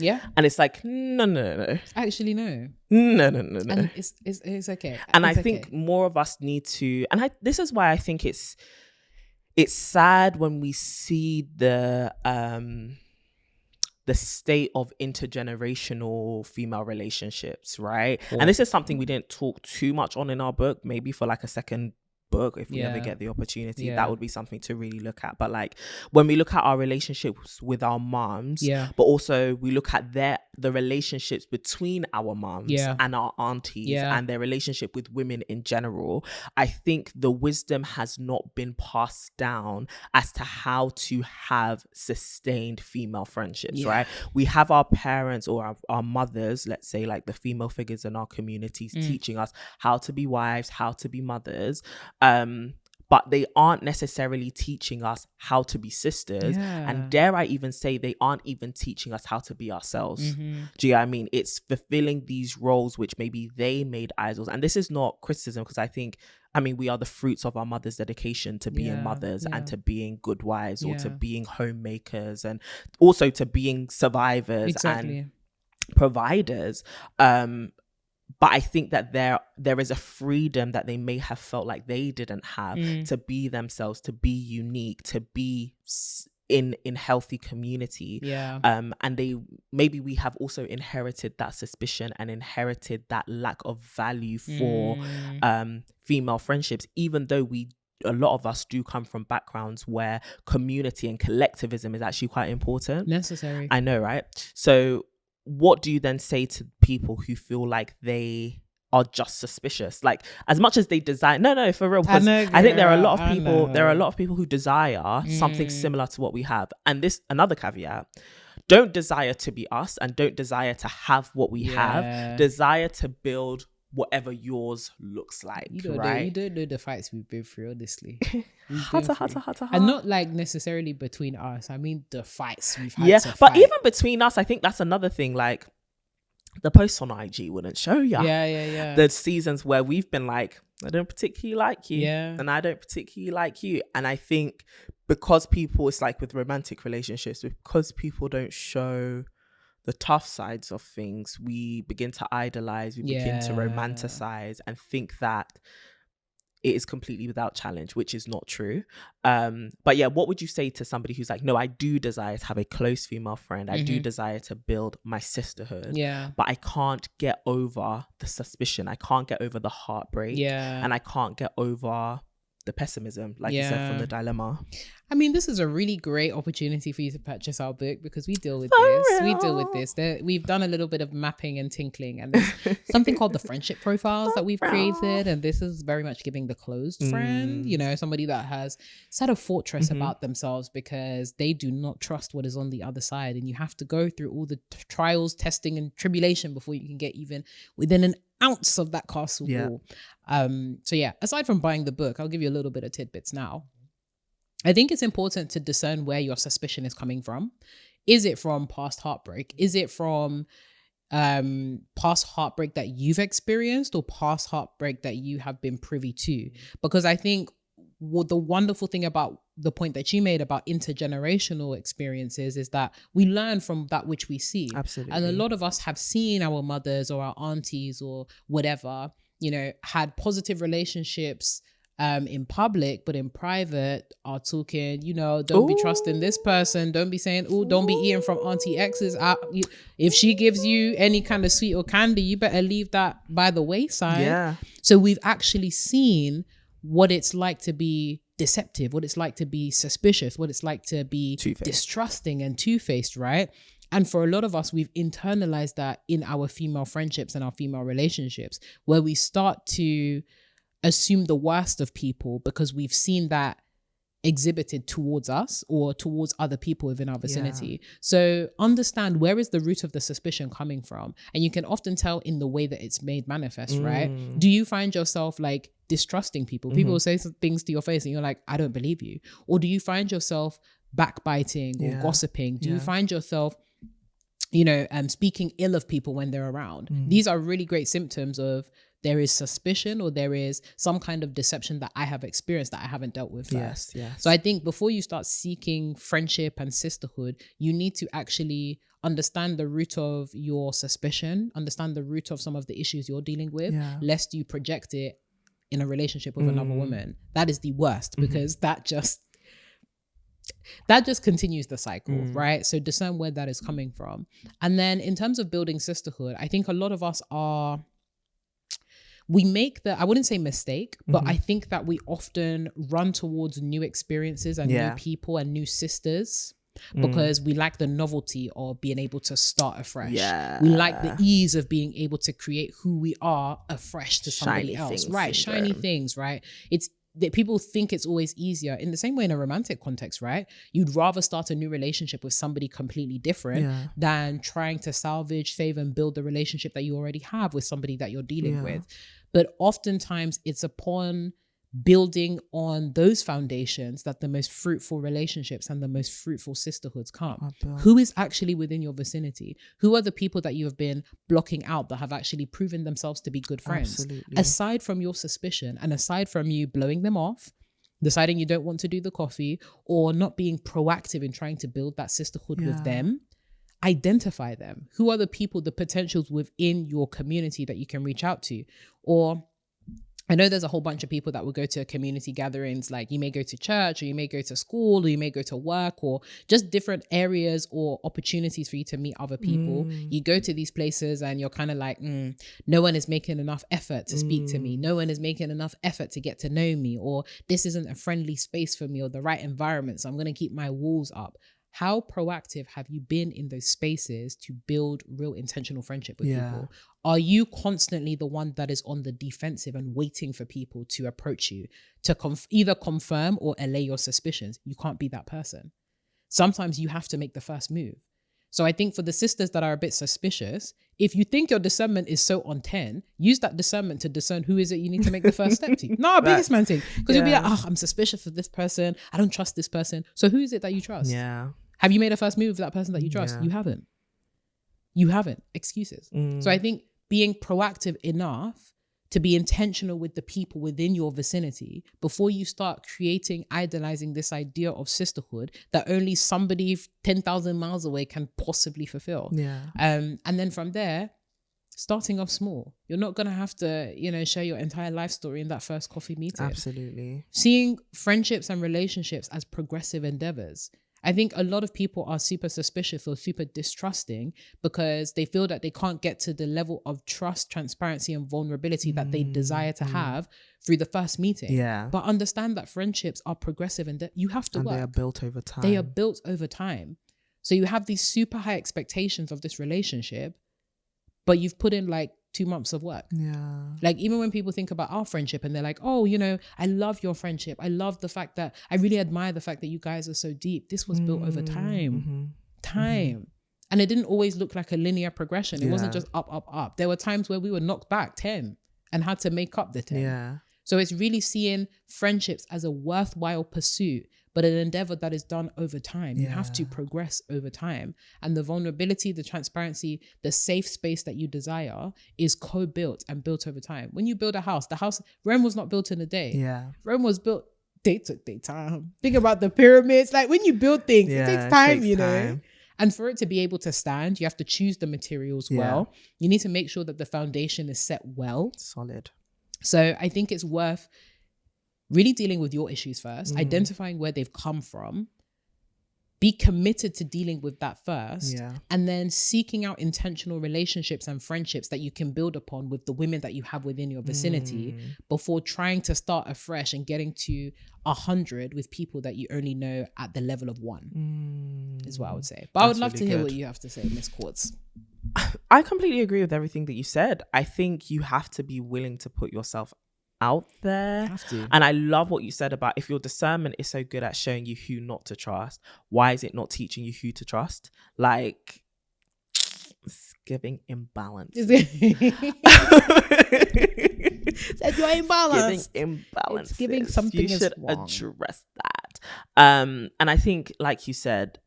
Yeah. And it's like, no. Actually, no. No. And it's okay. And I think more of us need to, and this is why I think it's sad when we see the state of intergenerational female relationships, right? Cool. And this is something we didn't talk too much on in our book, maybe for like a second book, if we ever get the opportunity, that would be something to really look at. But like when we look at our relationships with our moms, but also we look at the relationships between our moms and our aunties and their relationship with women in general, I think the wisdom has not been passed down as to how to have sustained female friendships, right? We have our parents or our mothers, let's say, like the female figures in our communities, teaching us how to be wives, how to be mothers, but they aren't necessarily teaching us how to be sisters. And dare I even say, they aren't even teaching us how to be ourselves. Do you know what I mean? It's fulfilling these roles which maybe they made idols. And this is not criticism, because I mean, we are the fruits of our mother's dedication to being mothers and to being good wives or to being homemakers and also to being survivors and providers. But I think that there is a freedom that they may have felt like they didn't have to be themselves, to be unique, to be in healthy community. And maybe we have also inherited that suspicion and inherited that lack of value for female friendships, even though a lot of us do come from backgrounds where community and collectivism is actually quite important. Necessary. I know, right? So what do you then say to people who feel like they are just suspicious? Like, as much as they desire, no, for real, because I think there are a lot of people who desire something similar to what we have. And this, another caveat, don't desire to be us and don't desire to have what we have. Desire to build whatever yours looks like, right? You don't know the fights we've been through, honestly. Hata. And not like necessarily between us. I mean, the fights we've had to but fight. even between us, I think that's another thing. Like, the posts on IG wouldn't show you. The seasons where we've been like, I don't particularly like you, and I don't particularly like you. And I think because people, it's like with romantic relationships, because people don't show the tough sides of things, we begin to idolize, we begin to romanticize and think that it is completely without challenge, which is not true. But yeah, what would you say to somebody who's like, no, I do desire to have a close female friend. I do desire to build my sisterhood. But I can't get over the suspicion. I can't get over the heartbreak. And I can't get over the pessimism, like you said, from the dilemma. I mean, this is a really great opportunity for you to purchase our book, because we deal with this. We deal with this. We've done a little bit of mapping and tinkling, and there's something called the friendship profiles that we've created. And this is very much giving the closed friend, somebody that has set a fortress about themselves because they do not trust what is on the other side. And you have to go through all the trials, testing, and tribulation before you can get even within an ounce of that castle wall. So yeah, aside from buying the book, I'll give you a little bit of tidbits now. I think it's important to discern where your suspicion is coming from. Is it from past heartbreak? Is it from past heartbreak that you've experienced, or past heartbreak that you have been privy to? Because I think the wonderful thing about the point that you made about intergenerational experiences is that we learn from that which we see. Absolutely. And a lot of us have seen our mothers or our aunties or whatever, had positive relationships in public, but in private are talking, don't be trusting this person. Don't be saying, don't be eating from Auntie X's. If she gives you any kind of sweet or candy, you better leave that by the wayside. So we've actually seen what it's like to be deceptive, what it's like to be suspicious, what it's like to be distrusting and two-faced, right? And for a lot of us, we've internalized that in our female friendships and our female relationships, where we start to assume the worst of people because we've seen that exhibited towards us or towards other people within our vicinity. So understand, where is the root of the suspicion coming from? And you can often tell in the way that it's made manifest, right? Do you find yourself like distrusting people? People will say some things to your face and you're like, I don't believe you. Or do you find yourself backbiting or gossiping? Do you find yourself, you know, speaking ill of people when they're around? These are really great symptoms of there is suspicion or there is some kind of deception that I have experienced that I haven't dealt with first. Yes. So I think before you start seeking friendship and sisterhood, you need to actually understand the root of your suspicion, understand the root of some of the issues you're dealing with, lest you project it in a relationship with another woman. That is the worst, because that just continues the cycle, right? So discern where that is coming from. And then in terms of building sisterhood, I think a lot of us we make I wouldn't say mistake, but I think that we often run towards new experiences and new people and new sisters because we like the novelty of being able to start afresh. We like the ease of being able to create who we are afresh to somebody else, right? Shiny things, right? It's that people think it's always easier. In the same way in a romantic context, right? You'd rather start a new relationship with somebody completely different than trying to salvage, save, and build the relationship that you already have with somebody that you're dealing with. But oftentimes it's upon building on those foundations that the most fruitful relationships and the most fruitful sisterhoods come. Who is actually within your vicinity? Who are the people that you have been blocking out that have actually proven themselves to be good friends? Aside from your suspicion and aside from you blowing them off, deciding you don't want to do the coffee, or not being proactive in trying to build that sisterhood with them, identify them. Who are the people, the potentials within your community that you can reach out to? Or I know there's a whole bunch of people that will go to community gatherings, like you may go to church or you may go to school or you may go to work or just different areas or opportunities for you to meet other people. You go to these places and you're kind of like, no one is making enough effort to speak to me. No one is making enough effort to get to know me, or this isn't a friendly space for me or the right environment, so I'm going to keep my walls up. How proactive have you been in those spaces to build real intentional friendship with people? Are you constantly the one that is on the defensive and waiting for people to approach you to either confirm or allay your suspicions? You can't be that person. Sometimes you have to make the first move. So I think for the sisters that are a bit suspicious, if you think your discernment is so on 10, use that discernment to discern who is it you need to make the first step to. No, biggest man thing. Because you'll be like, I'm suspicious of this person. I don't trust this person. So who is it that you trust? Have you made a first move with that person that you trust? You haven't. You haven't. Excuses. So I think being proactive enough to be intentional with the people within your vicinity before you start idolizing this idea of sisterhood that only somebody 10,000 miles away can possibly fulfill. And then from there, starting off small. You're not going to have to, share your entire life story in that first coffee meeting. Absolutely. Seeing friendships and relationships as progressive endeavors. I think a lot of people are super suspicious or super distrusting because they feel that they can't get to the level of trust, transparency, and vulnerability that they desire to have through the first meeting. But understand that friendships are progressive and you have to work. They are built over time. They are built over time. So you have these super high expectations of this relationship, but you've put in like 2 months of work. Like even when people think about our friendship and they're like, oh, I love your friendship. I love the fact that I really admire the fact that you guys are so deep. This was built over time. And it didn't always look like a linear progression. It wasn't just up, up, up. There were times where we were knocked back 10 and had to make up the 10. So it's really seeing friendships as a worthwhile pursuit, but an endeavor that is done over time. You have to progress over time. And the vulnerability, the transparency, the safe space that you desire is co-built and built over time. When you build a house, Rome was not built in a day. Rome was built, they took their time. Think about the pyramids. Like when you build things, it takes time, know. And for it to be able to stand, you have to choose the materials well. You need to make sure that the foundation is set well. Solid. So I think it's worth really dealing with your issues first, identifying where they've come from, be committed to dealing with that first, and then seeking out intentional relationships and friendships that you can build upon with the women that you have within your vicinity before trying to start afresh and getting to 100 with people that you only know at the level of 1 is what I would say. But I would love to hear what you have to say, Miss Quartz. I completely agree with everything that you said. I think you have to be willing to put yourself out there. Have to. And I love what you said about if your discernment is so good at showing you who not to trust, why is it not teaching you who to trust? Like, it's giving imbalance. Said you're imbalanced. Giving imbalance. It's giving something you is should wrong. address that. And I think, like you said,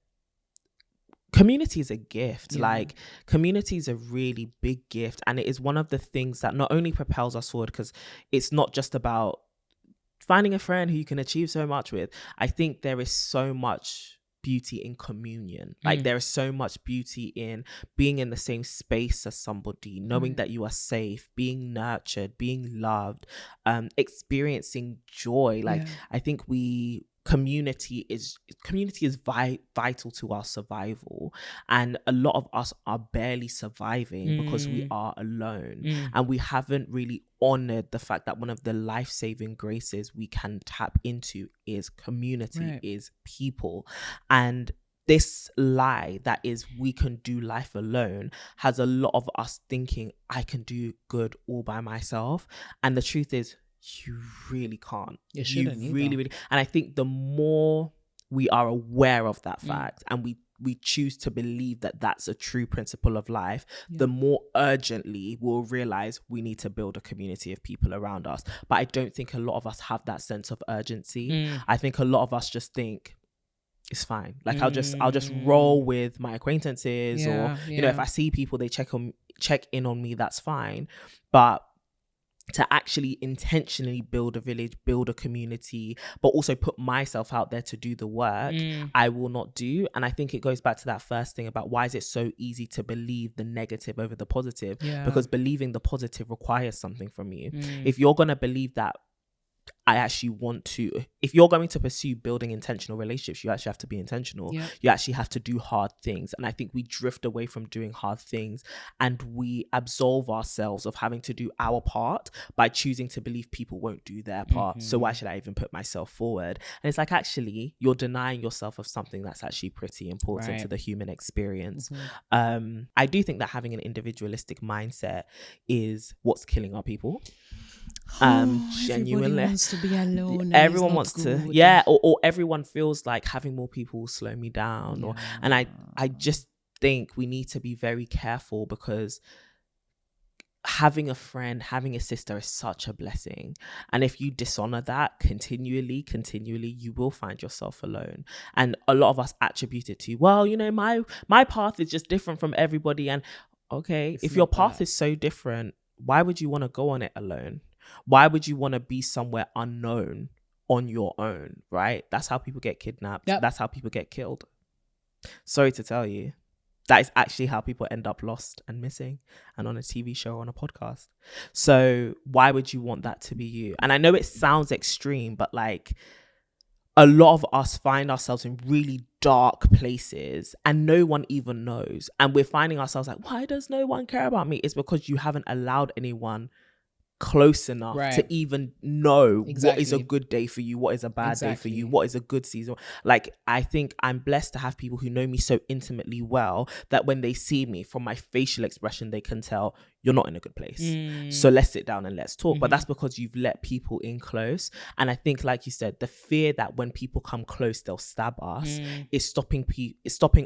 community is a gift. Like, community is a really big gift, and it is one of the things that not only propels us forward, because it's not just about finding a friend who you can achieve so much with. I think there is so much beauty in communion. Like, there is so much beauty in being in the same space as somebody, knowing that you are safe, being nurtured, being loved, experiencing joy. Like, I think community is vital to our survival, and a lot of us are barely surviving because we are alone, and we haven't really honored the fact that one of the life-saving graces we can tap into is community, is people. And this lie that is we can do life alone has a lot of us thinking I can do good all by myself, and the truth is you really can't. You shouldn't really. And I think the more we are aware of that fact and we choose to believe that that's a true principle of life, the more urgently we'll realize we need to build a community of people around us. But I don't think a lot of us have that sense of urgency. I think a lot of us just think it's fine. Like, I'll just roll with my acquaintances, or you know, if I see people, they check in on me, that's fine. But to actually intentionally build a village, build a community, but also put myself out there to do the work, I will not do. And I think it goes back to that first thing about why is it so easy to believe the negative over the positive? Because believing the positive requires something from you. If you're going to believe that I actually want to, if you're going to pursue building intentional relationships, you actually have to be intentional. You actually have to do hard things. And I think we drift away from doing hard things, and we absolve ourselves of having to do our part by choosing to believe people won't do their part. So why should I even put myself forward? And it's like, actually, you're denying yourself of something that's actually pretty important to the human experience. I do think that having an individualistic mindset is what's killing our people. Genuinely, everybody wants to be alone. Everyone wants to, or everyone feels like having more people will slow me down. And I just think we need to be very careful, because having a friend, having a sister is such a blessing. And if you dishonor that continually, you will find yourself alone. And a lot of us attribute it to, well, you know, my path is just different from everybody. And okay, if your path is so different, why would you want to go on it alone? Why would you want to be somewhere unknown on your own, right? That's how people get kidnapped. That's how people get killed. Sorry to tell you, that is actually how people end up lost and missing and on a TV show or on a podcast. So why would you want that to be you? And I know it sounds extreme, but like, a lot of us find ourselves in really dark places and no one even knows. And we're finding ourselves like, why does no one care about me? It's because you haven't allowed anyone close enough to even know what is a good day for you, what is a bad day for you, what is a good season. Like, I think I'm blessed to have people who know me so intimately well that when they see me, from my facial expression, they can tell you're not in a good place. So let's sit down and let's talk. But that's because you've let people in close. And I think, like you said, the fear that when people come close, they'll stab us is stopping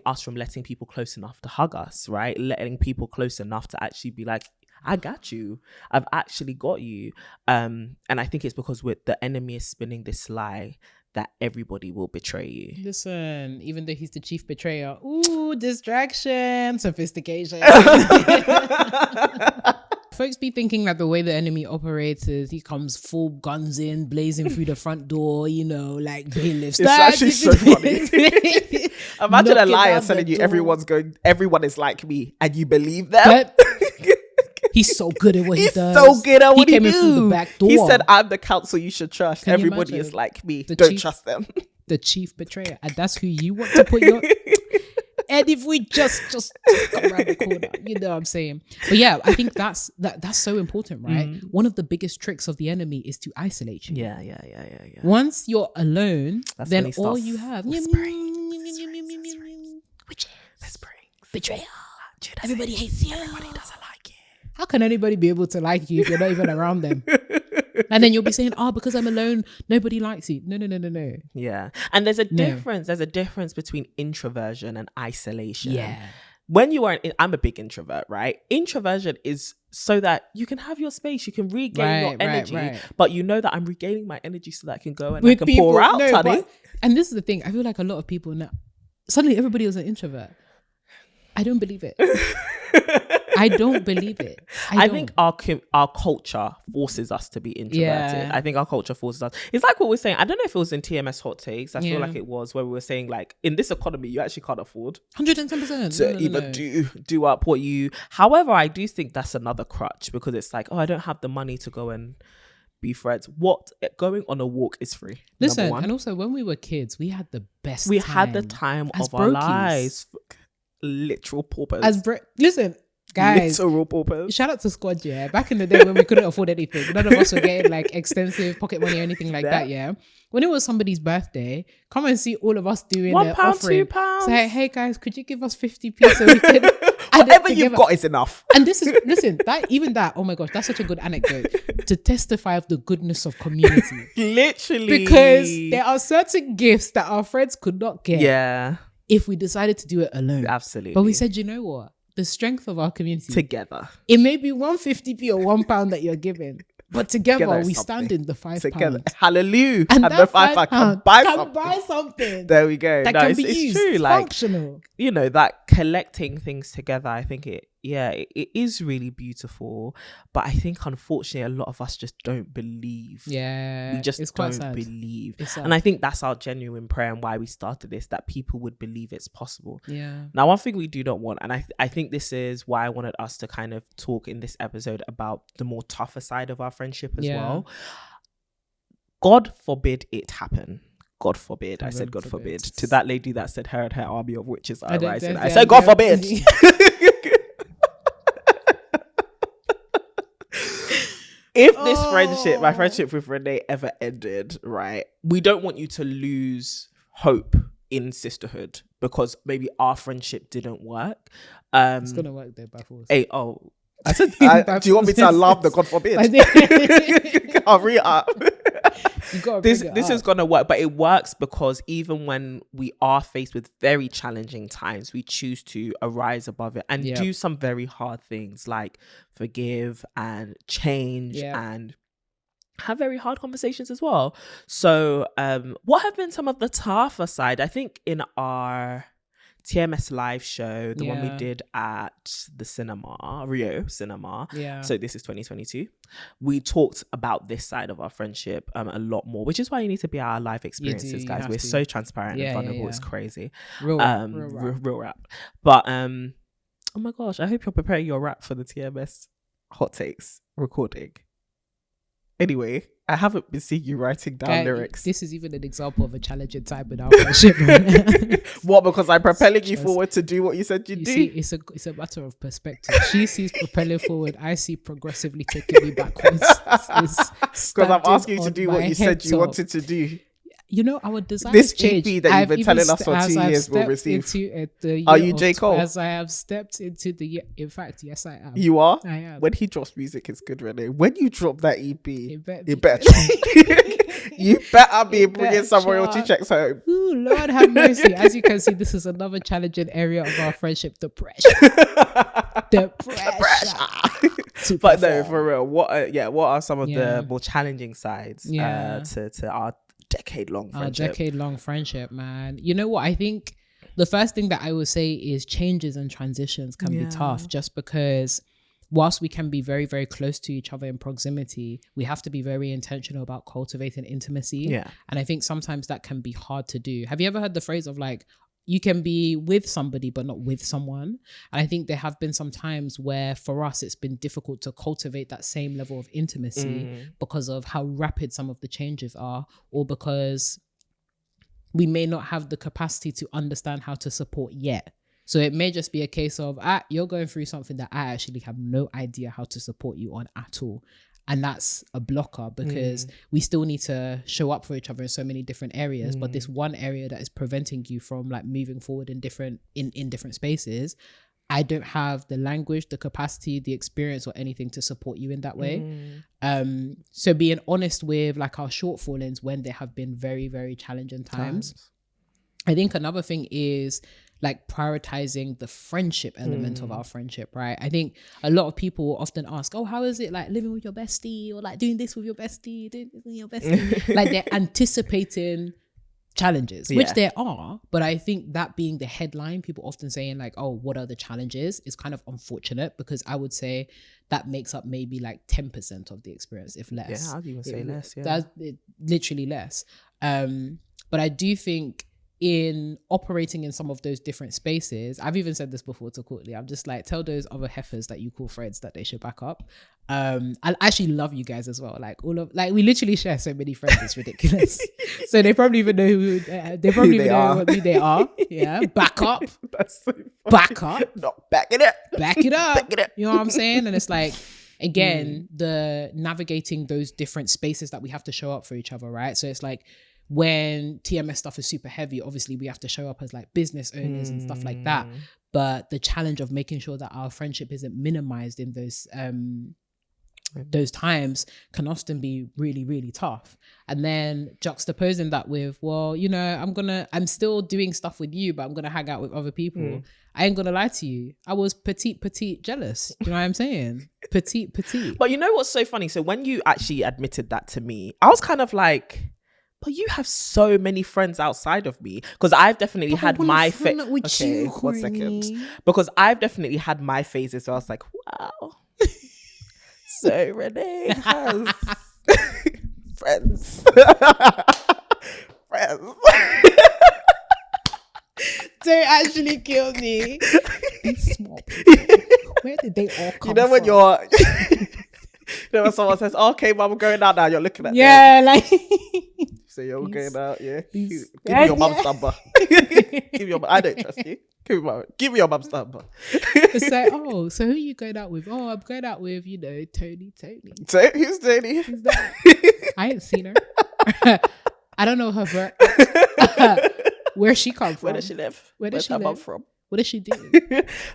us from letting people close enough to hug us, right? Letting people close enough to actually be like, I got you. I've actually got you. And I think it's because the enemy is spinning this lie that everybody will betray you. Listen, even though he's the chief betrayer, ooh, distraction, sophistication. Folks be thinking that the way the enemy operates is he comes full guns in, blazing through the front door, you know, like bailiffs. It's actually so funny. Imagine a liar telling you everyone is like me, and you believe them. But he's so good at what he does. He's so good at what he came in through the back door. He said, I'm the counsel you should trust. Everybody is like me. Don't trust them. The chief betrayer. And that's who you want to put your... And if we just come around the corner, you know what I'm saying? But yeah, I think that's so important, right? One of the biggest tricks of the enemy is to isolate you. Yeah. Once you're alone, that's then all you have... Betrayal. Everybody hates you. Everybody doesn't like you. How can anybody be able to like you if you're not even around them? And then you'll be saying, oh, because I'm alone, nobody likes you. No. Yeah. And there's a difference. There's a difference between introversion and isolation. Yeah. When you are, I'm a big introvert, right? Introversion is so that you can have your space, you can regain your energy, but you know that I'm regaining my energy so that I can go and with I can people, pour out, honey. And this is the thing, I feel like a lot of people now, suddenly everybody was an introvert. I don't believe it. I don't believe it. I think our culture forces us to be introverted. Yeah. I think our culture forces us. It's like what we're saying. I don't know if it was in TMS Hot Takes. I feel like it was, where we were saying, like, in this economy, you actually can't afford 110% to even do up what you. However, I do think that's another crutch, because it's like, oh, I don't have the money to go and be friends. What? Going on a walk is free. Listen, and also when we were kids, we had the best. We had the time of our lives. Literal paupers. Listen, guys, literal paupers. Shout out to Squad, yeah. Back in the day when we couldn't afford anything, none of us were getting like extensive pocket money or anything like that. Yeah. When it was somebody's birthday, come and see all of us doing an offering. £2. Say, hey guys, could you give us 50p so we can whatever you've got is enough. And this is, listen, that, oh my gosh, that's such a good anecdote to testify of the goodness of community. Literally. Because there are certain gifts that our friends could not get. Yeah. If we decided to do it alone. Absolutely. But we said, you know what? The strength of our community. Together. It may be 150p or £1 that you're giving. But together we stand in the £5. Hallelujah. And that £5 can buy something. There we go. That can be used. True. Functional. Like, you know, that collecting things together, I think it is really beautiful. But I think, unfortunately, a lot of us just don't believe. Yeah. We just don't believe. And I think that's our genuine prayer and why we started this, that people would believe it's possible. Yeah. Now, one thing we do not want, and I think this is why I wanted us to kind of talk in this episode about the more tougher side of our friendship as well. God forbid it happen. God forbid. I said God forbid. To that lady that said her and her army of witches are rising. I said God forbid. If this friendship, my friendship with Renee, ever ended, right, we don't want you to lose hope in Sisterhood, because maybe our friendship didn't work. It's gonna work there by force. I said, do you want me to alarm the God forbid? Hurry up. This is gonna work, but it works because even when we are faced with very challenging times, we choose to arise above it and do some very hard things like forgive and change and have very hard conversations as well. So what have been some of the tougher side? I think in our TMS live show, the one we did at the cinema, Rio Cinema. Yeah. So this is 2022. We talked about this side of our friendship a lot more, which is why you need to be our live experiences, guys. We're so transparent and vulnerable. Yeah. It's crazy. Real rap. But oh my gosh, I hope you're preparing your rap for the TMS Hot Takes recording. Anyway, I haven't been seeing you writing down lyrics. This is even an example of a challenging time in our friendship. What? Because I'm propelling you forward to do what you said you'd do? See, it's a matter of perspective. She sees propelling forward. I see progressively taking me backwards. Because I'm asking you to do what you said you wanted to do. You know, our design this EP that you've been telling us for 2 years will receive. Are you J. Cole? As I have stepped into the year. In fact, yes, I am. You are? I am. When he drops music, it's good, Renee. When you drop that EP, you better you better be bringing some royalty checks home. Ooh, Lord have mercy. As you can see, this is another challenging area of our friendship, the pressure. The pressure. But no, for real, what are some of the more challenging sides to our decade-long friendship? Man. You know what? I think the first thing that I would say is changes and transitions can be tough, just because whilst we can be very, very close to each other in proximity, we have to be very intentional about cultivating intimacy. Yeah. And I think sometimes that can be hard to do. Have you ever heard the phrase of like, you can be with somebody but not with someone? And I think there have been some times where for us it's been difficult to cultivate that same level of intimacy because of how rapid some of the changes are, or because we may not have the capacity to understand how to support yet. So it may just be a case of, you're going through something that I actually have no idea how to support you on at all. And that's a blocker, because we still need to show up for each other in so many different areas. But this one area that is preventing you from like moving forward in different spaces, I don't have the language, the capacity, the experience, or anything to support you in that way. So being honest with like our shortfallings when there have been very, very challenging times. I think another thing is like prioritizing the friendship element of our friendship, right? I think a lot of people often ask, oh, how is it like living with your bestie, or like doing this with your bestie, doing this with your bestie? Like they're anticipating challenges, which there are, but I think that being the headline, people often saying like, oh, what are the challenges, is kind of unfortunate, because I would say that makes up maybe like 10% of the experience, if less. Yeah, I'd even say less. Yeah, that's literally less. But I do think in operating in some of those different spaces, I've even said this before to Courtney, I'm just like, tell those other heifers that you call friends that they should back up. I actually love you guys as well. Like all of, like we literally share so many friends, it's ridiculous. So they probably even know who they probably even know who they are. Yeah, back up. That's so funny. Back up. Not back it up. Back it up. Back it up. You know what I'm saying? And it's like, again, the navigating those different spaces that we have to show up for each other, right? So it's like, when TMS stuff is super heavy, obviously we have to show up as like business owners and stuff like that. But the challenge of making sure that our friendship isn't minimized in those times can often be really, really tough. And then juxtaposing that with, well, you know, I'm still doing stuff with you, but I'm gonna hang out with other people. I ain't gonna lie to you, I was petite jealous. You know what I'm saying? Petite. But you know what's so funny? So when you actually admitted that to me, I was kind of like, but you have so many friends outside of me, because I've definitely had my okay, 1 second. Because I've definitely had my phases, so I was like, wow. So Renée has friends. Friends. Don't actually kill me. These small people, where did they all come from? You know when you're when someone says, oh, okay, mum, I'm going out now, you're looking at them. Yeah, like so you're going out, yeah. Give me your mum's number. I don't trust you. Give me your mum's number. It's like, oh, so who are you going out with? Oh, I'm going out with, you know, Tony. So who's Tony? Who's that? I ain't seen her. I don't know her. Where she come from? Where does she live? Where's her mum from? What does she do?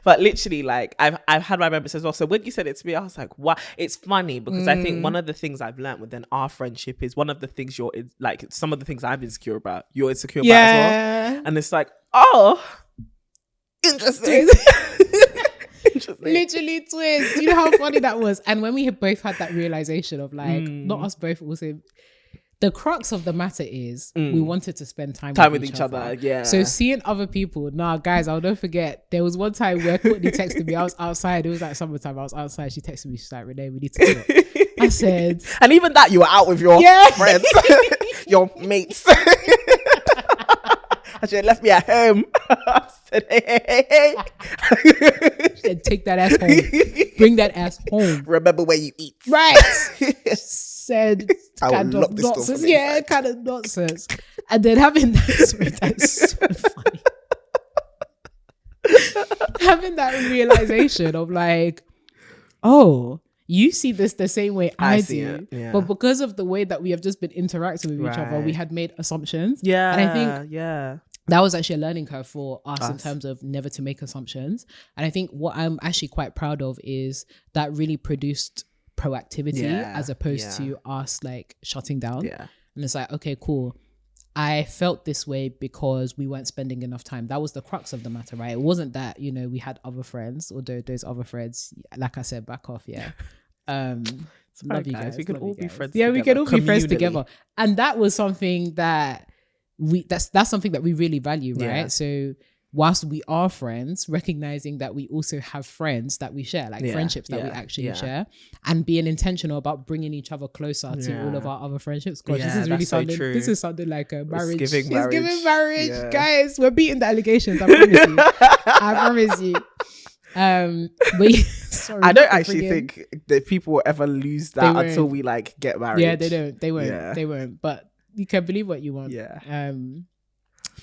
But literally, like, I've had my members as well. So when you said it to me, I was like, wow. It's funny because I think one of the things I've learned within our friendship is one of the things like, some of the things I'm insecure about, you're insecure about as well. And it's like, oh, interesting. Literally twins. You know how funny that was? And when we had both had that realization of like, not us both also, the crux of the matter is we wanted to spend time with each other. Yeah. So seeing other people, guys, I'll never forget. There was one time where Courtney texted me. I was outside. It was like summertime. I was outside. She texted me. She's like, Renée, we need to talk. I said, and even that, you were out with your friends, your mates. I should have left me at home. I said, hey. She said, take that ass home. Bring that ass home. Remember where you eat. Right. Said kind of nonsense. Yeah, kind of nonsense. And then having that, that's so funny. Having that realization of like, oh, you see this the same way I do. Yeah. But because of the way that we have just been interacting with each other, we had made assumptions. Yeah. And I think that was actually a learning curve for us in terms of never to make assumptions. And I think what I'm actually quite proud of is that really produced proactivity as opposed to us like shutting down. And it's like, okay, cool. I felt this way because we weren't spending enough time. That was the crux of the matter, right? It wasn't that, you know, we had other friends, although those other friends, like I said, back off. Love you guys. We can all be friends. Yeah, we can all be friends together. And that was something that that's something that we really value, right? So whilst we are friends, recognizing that we also have friends that we share, like friendships that we actually share, and being intentional about bringing each other closer to all of our other friendships. God, this is really sounding. So this is sounding like a marriage. It's giving marriage, guys. We're beating the allegations. I promise you. I promise you. But sorry, I don't actually think that people will ever lose that until we like get married. Yeah, they don't. They won't. They won't. But you can believe what you want.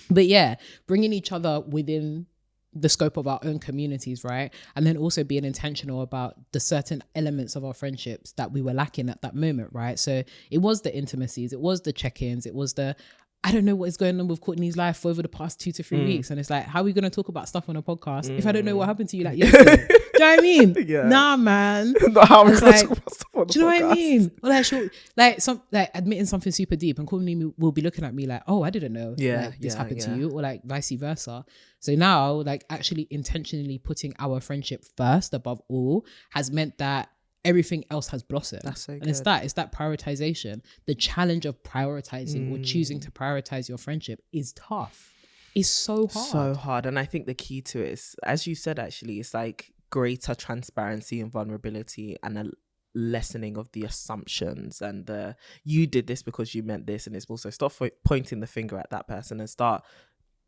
But yeah, bringing each other within the scope of our own communities, right? And then also being intentional about the certain elements of our friendships that we were lacking at that moment, right? So it was the intimacies, it was the check-ins, it was the I don't know what is going on with Courtney's life over the past 2 to 3 weeks. And it's like, how are we going to talk about stuff on a podcast if I don't know what happened to you like yesterday? Do you know what I mean? Yeah. Nah, man. Not how we're like, talk about stuff on the do you know podcast. what I mean? Or like admitting something super deep, and Courtney will be looking at me like, oh, I didn't know this happened to you, or like vice versa. So now, like, actually intentionally putting our friendship first above all has meant that everything else has blossomed. That's so good. And it's that prioritization. The challenge of prioritizing or choosing to prioritize your friendship is tough. It's so hard. So hard. And I think the key to it is, as you said, actually, it's like greater transparency and vulnerability, and a lessening of the assumptions, and you did this because you meant this. And it's also stop pointing the finger at that person and start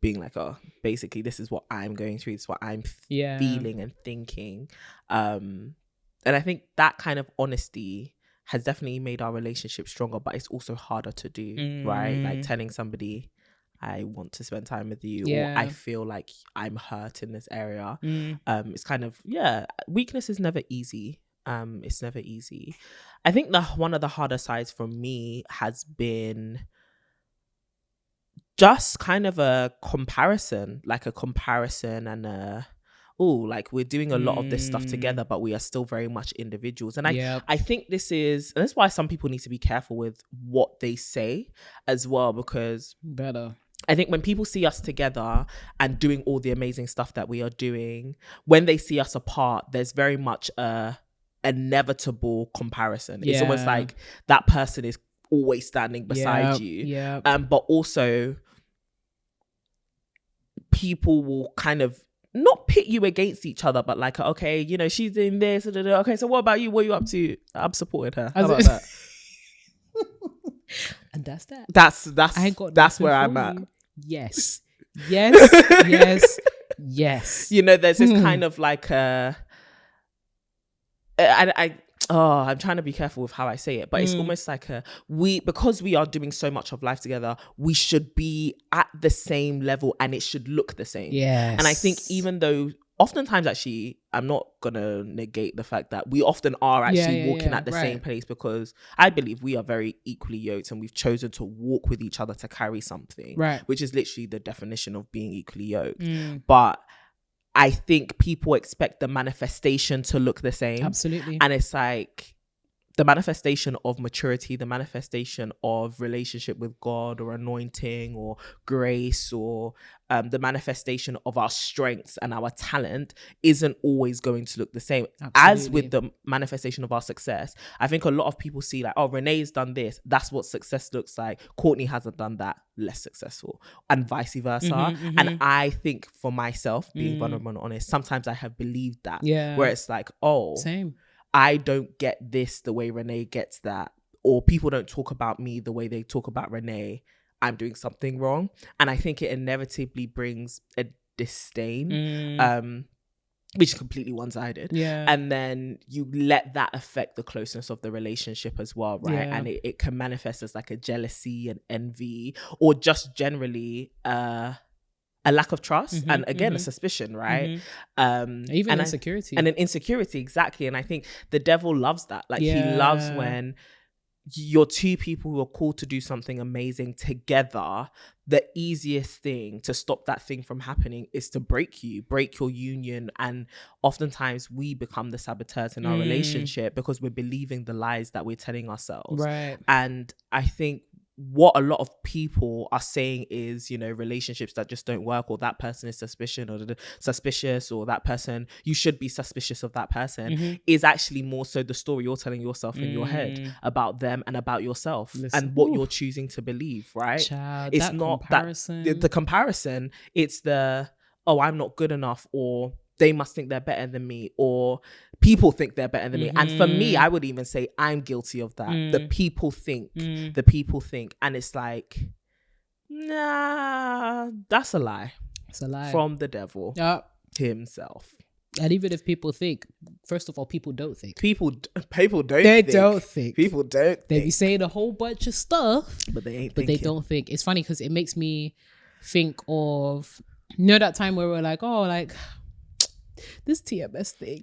being like, oh, basically this is what I'm going through, this is what I'm feeling and thinking. And I think that kind of honesty has definitely made our relationship stronger, but it's also harder to do, right? Like telling somebody, I want to spend time with you, or I feel like I'm hurt in this area. It's kind of, weakness is never easy. It's never easy. I think one of the harder sides for me has been just kind of a comparison and like we're doing a lot of this stuff together, but we are still very much individuals. And I think and that's why some people need to be careful with what they say as well, because I think when people see us together and doing all the amazing stuff that we are doing, when they see us apart, there's very much a inevitable comparison. It's almost like that person is always standing beside you. But also people will kind of not pit you against each other, but like, okay, you know, she's doing this. Okay, so what about you? What are you up to? I'm supporting her. How about that? And that's that. That's where I'm at. Yes. You know, there's this kind of like I'm trying to be careful with how I say it, but it's almost like because we are doing so much of life together, we should be at the same level and it should look the same. Yes. And I think even though oftentimes, actually, I'm not gonna negate the fact that we often are actually walking at the same place, because I believe we are very equally yoked and we've chosen to walk with each other to carry something, which is literally the definition of being equally yoked. But I think people expect the manifestation to look the same. Absolutely. And it's like the manifestation of maturity, the manifestation of relationship with God or anointing or grace, or the manifestation of our strengths and our talent isn't always going to look the same. Absolutely. As with the manifestation of our success, I think a lot of people see like, oh, Renee's done this, that's what success looks like. Courtney hasn't done that, less successful, and vice versa. And I think for myself, being vulnerable and honest, sometimes I have believed that, where it's like, oh, same. I don't get this the way Renee gets that, or people don't talk about me the way they talk about Renee. I'm doing something wrong. And I think it inevitably brings a disdain, which is completely one-sided. And then you let that affect the closeness of the relationship as well, right? And it can manifest as like a jealousy and envy, or just generally a lack of trust, and again a suspicion, right? Even insecurity. And an insecurity, exactly. And I think the devil loves that. Like he loves when you're two people who are called to do something amazing together. The easiest thing to stop that thing from happening is to break your union. And oftentimes we become the saboteurs in our relationship because we're believing the lies that we're telling ourselves. Right. And I think what a lot of people are saying is, you know, relationships that just don't work, or that person is suspicious, or that person, you should be suspicious of that person, is actually more so the story you're telling yourself in your head about them and about yourself. And what you're choosing to believe, right? Child, it's not comparison. The comparison, it's the, oh, I'm not good enough, or they must think they're better than me, or people think they're better than me. And for me, I would even say I'm guilty of that. The people think. And it's like, nah, that's a lie. It's a lie. From the devil himself. And even if people think, first of all, people don't think. People don't think. People don't think. They be saying a whole bunch of stuff, but they ain't but thinking. They don't think. It's funny because it makes me think of, you know, that time where we're like, oh, like this TMS thing.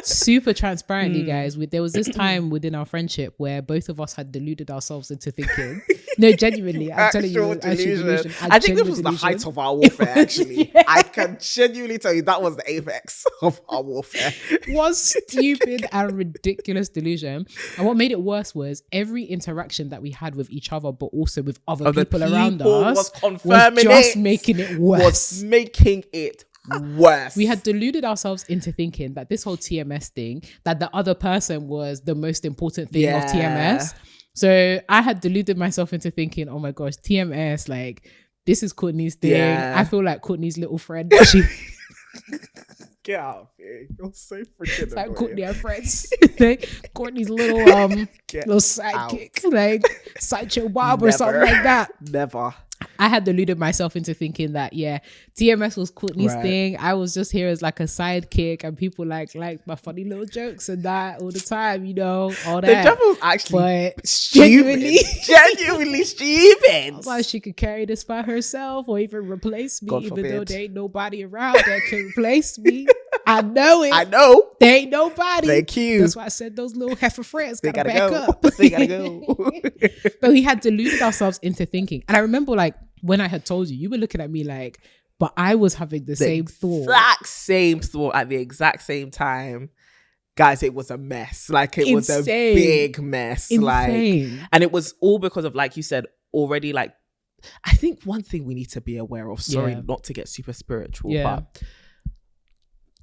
Super transparently, guys. There was this time within our friendship where both of us had deluded ourselves into thinking No, genuinely, I'm telling you, actual delusion. I think this was the height of our warfare, actually. Yeah. I can genuinely tell you that was the apex of our warfare. Was stupid and ridiculous delusion. And what made it worse was every interaction that we had with each other, but also with other people around us, was confirming was making it worse. Was making it worse. We had deluded ourselves into thinking that this whole TMS thing, that the other person was the most important thing of TMS. So I had deluded myself into thinking, oh my gosh, TMS, like, this is Courtney's thing. Yeah. I feel like Courtney's little friend. Get out of here. You're so freaking it's like annoying. Courtney and friends. Like Courtney's little little sidekick, like Sideshow Bob or something like that. Never. I had deluded myself into thinking that, yeah, TMS was Courtney's thing. I was just here as like a sidekick, and people like my funny little jokes and that all the time, you know, all that. The devil's actually but stupid. Genuinely stupid. Why she could carry this by herself or even replace me, even though there ain't nobody around that can replace me. I know it. I know. There ain't nobody. Thank you. That's why I said those little heifer friends gotta back go. up. They gotta go. But we had deluded ourselves into thinking. And I remember like when I had told you, you were looking at me like, but I was having the same thought. Exact same thought at the exact same time. Guys, it was a mess. Like it was a big mess. Like, and it was all because of, like you said, already like, I think one thing we need to be aware of, sorry, not to get super spiritual, but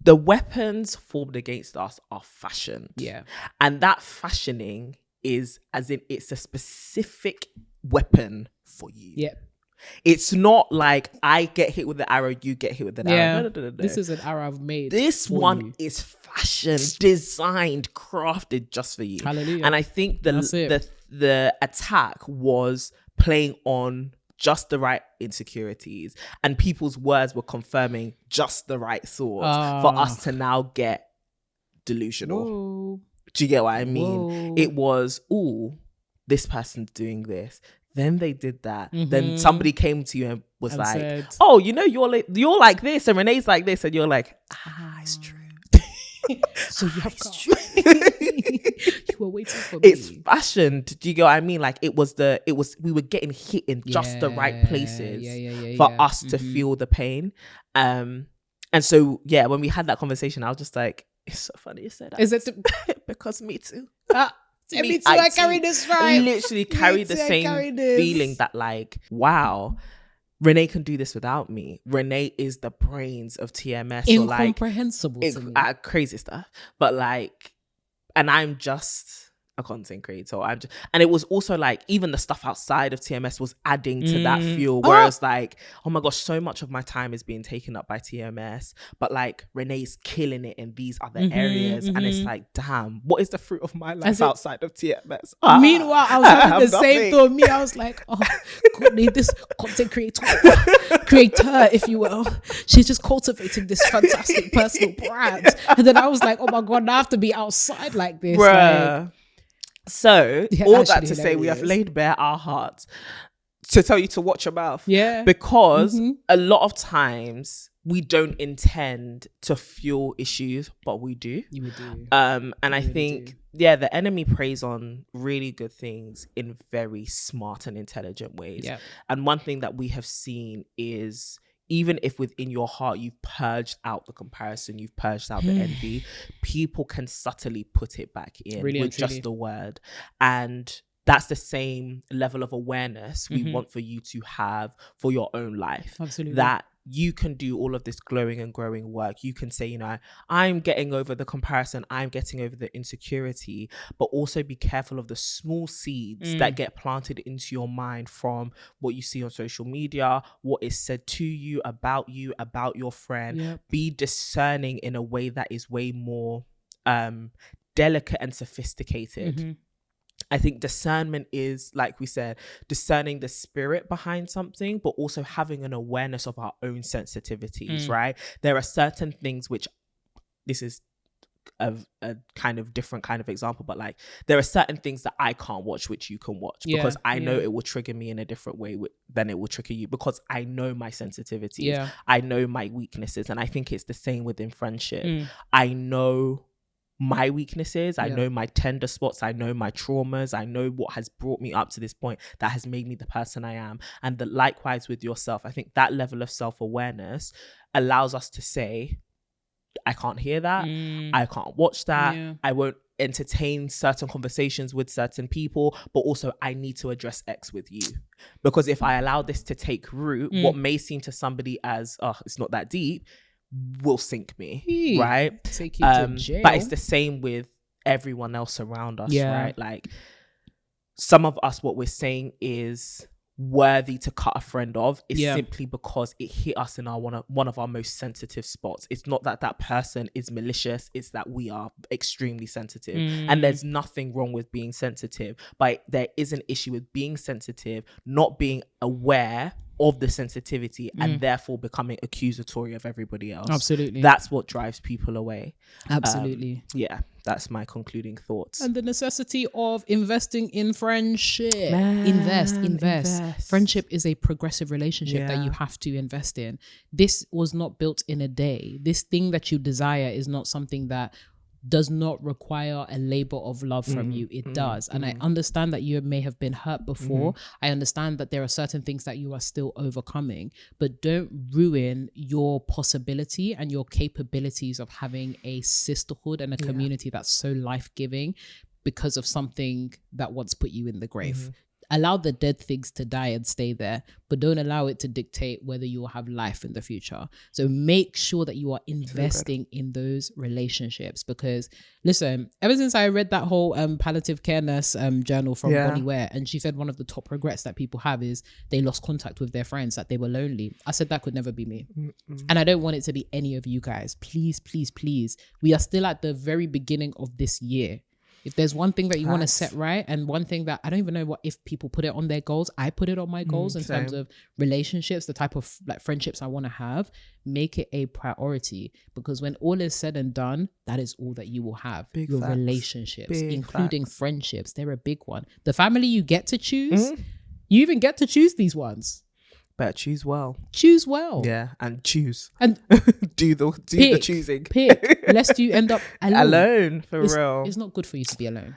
the weapons formed against us are fashioned. Yeah. And that fashioning is as in it's a specific weapon for you. Yeah. It's not like I get hit with the arrow, you get hit with the arrow. No. This is an arrow I've made. This one is fashioned, designed, crafted just for you. Hallelujah. And I think the attack was playing on just the right insecurities, and people's words were confirming just the right thoughts for us to now get delusional. Whoa. Do you get what I mean? Whoa. It was, this person's doing this. Then they did that. Mm-hmm. Then somebody came to you and was and like, said, "Oh, you know, you're like this, and Renee's like this," and you're like, "It's true." So you have got. You were waiting for me. It's fashioned. Do you get what I mean? Like we were getting hit in just the right places for us to feel the pain. And so when we had that conversation, I was just like, "It's so funny you said that." Is it because me too? Me too. I carry this right. I literally carry the same feeling that like, wow, Renee can do this without me. Renee is the brains of TMS. Incomprehensible to me. Crazy stuff. But like, and I'm just a content creator. And it was also like, even the stuff outside of TMS was adding to that fuel. Whereas like, oh my gosh, so much of my time is being taken up by TMS. But like, Renee's killing it in these other areas. And it's like, damn, what is the fruit of my life outside of TMS? Meanwhile, I was having the same thought. Me, I was like, oh, Courtney, this content creator, if you will, she's just cultivating this fantastic personal brand. And then I was like, oh my God, now I have to be outside like this. Bruh. Like, so all that to say, we have laid bare our hearts to tell you to watch your mouth. Yeah. Because a lot of times we don't intend to fuel issues, but we do. You do. And I think, the enemy preys on really good things in very smart and intelligent ways. Yeah. And one thing that we have seen is, even if within your heart you've purged out the comparison, you've purged out the envy, people can subtly put it back in with just the word. And that's the same level of awareness we want for you to have for your own life. Absolutely. That you can do all of this glowing and growing work. You can say, you know, I'm getting over the comparison, I'm getting over the insecurity, but also be careful of the small seeds that get planted into your mind from what you see on social media, what is said to you, about your friend. Yep. Be discerning in a way that is way more delicate and sophisticated. I think discernment is, like we said, discerning the spirit behind something, but also having an awareness of our own sensitivities, right? There are certain things which, this is a kind of different kind of example, but like there are certain things that I can't watch which you can watch because I know it will trigger me in a different way than it will trigger you, because I know my sensitivities. I know my weaknesses. And I think it's the same within friendship. I know my weaknesses. I know my tender spots. I know my traumas. I know what has brought me up to this point that has made me the person I am. And that likewise with yourself, I think that level of self-awareness allows us to say, I can't hear that. I can't watch that. I won't entertain certain conversations with certain people, but also I need to address X with you. Because if I allow this to take root, what may seem to somebody as, oh, it's not that deep, will sink me, right? Take you to jail. But it's the same with everyone else around us, right? Like some of us, what we're saying is worthy to cut a friend off is simply because it hit us in our one of our most sensitive spots. It's not that that person is malicious, it's that we are extremely sensitive. And there's nothing wrong with being sensitive, but there is an issue with being sensitive, not being aware of the sensitivity and therefore becoming accusatory of everybody else. Absolutely. That's what drives people away. Absolutely. That's my concluding thoughts. And the necessity of investing in friendship. Invest. Friendship is a progressive relationship that you have to invest in. This was not built in a day. This thing that you desire is not something that does not require a labor of love from you. It does. And I understand that you may have been hurt before. I understand that there are certain things that you are still overcoming, but don't ruin your possibility and your capabilities of having a sisterhood and a community that's so life-giving because of something that once put you in the grave. Allow the dead things to die and stay there, but don't allow it to dictate whether you will have life in the future. So make sure that you are investing in those relationships, because listen, ever since I read that whole palliative care nurse journal from Bonnie Ware, and she said one of the top regrets that people have is they lost contact with their friends, that they were lonely. I said that could never be me. And I don't want it to be any of you guys. Please, please, please. We are still at the very beginning of this year. If there's one thing that you want to set right, and one thing that I don't even know what if people put it on their goals, I put it on my goals in terms of relationships, the type of like friendships I want to have, make it a priority, because when all is said and done, that is all that you will have. Your relationships, including friendships, they're a big one. The family you get to choose, you even get to choose these ones. Better choose well. Choose well. Yeah, and choose. And do the choosing. Pick, lest you end up alone. Real. It's not good for you to be alone.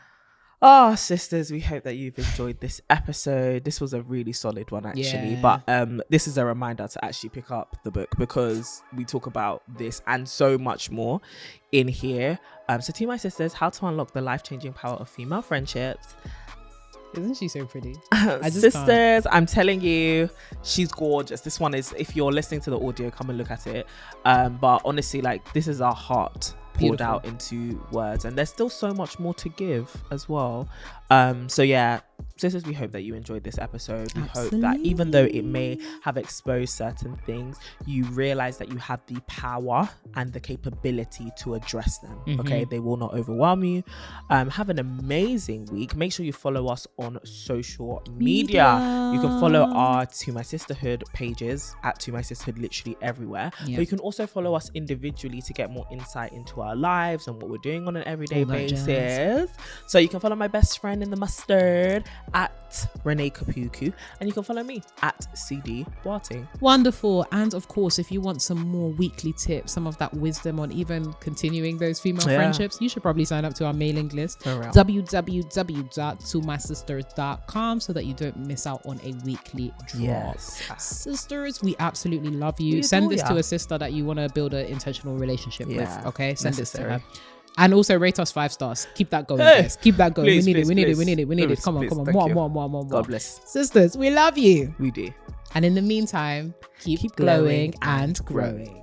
Oh, sisters, we hope that you've enjoyed this episode. This was a really solid one, actually. But this is a reminder to actually pick up the book, because we talk about this and so much more in here. So to my sisters, How to Unlock the Life-Changing Power of Female Friendships. Isn't she so pretty? Sisters, I'm telling you, she's gorgeous. This one is, if you're listening to the audio, come and look at it. But honestly, like, this is our heart poured out into words, and there's still so much more to give as well. So yeah, sisters, we hope that you enjoyed this episode. We hope that even though it may have exposed certain things, you realize that you have the power and the capability to address them. Okay, they will not overwhelm you. Have an amazing week. Make sure you follow us on social media. You can follow our To My Sisterhood pages at To My Sisterhood literally everywhere. But you can also follow us individually to get more insight into our lives and what we're doing on an everyday basis. So you can follow my best friend in the mustard at Renée Kapuku, and you can follow me at CD Boating. Wonderful. And of course, if you want some more weekly tips, some of that wisdom on even continuing those female friendships, you should probably sign up to our mailing list, www.tomysisters.com, so that you don't miss out on a weekly drop. Sisters, we absolutely love you. Send this to a sister that you want to build an intentional relationship with. Okay, send this to her. And also rate us 5 stars. Keep that going, guys. Keep that going. We need it. Come on. More. God bless. Sisters, we love you. We do. And in the meantime, keep glowing and growing.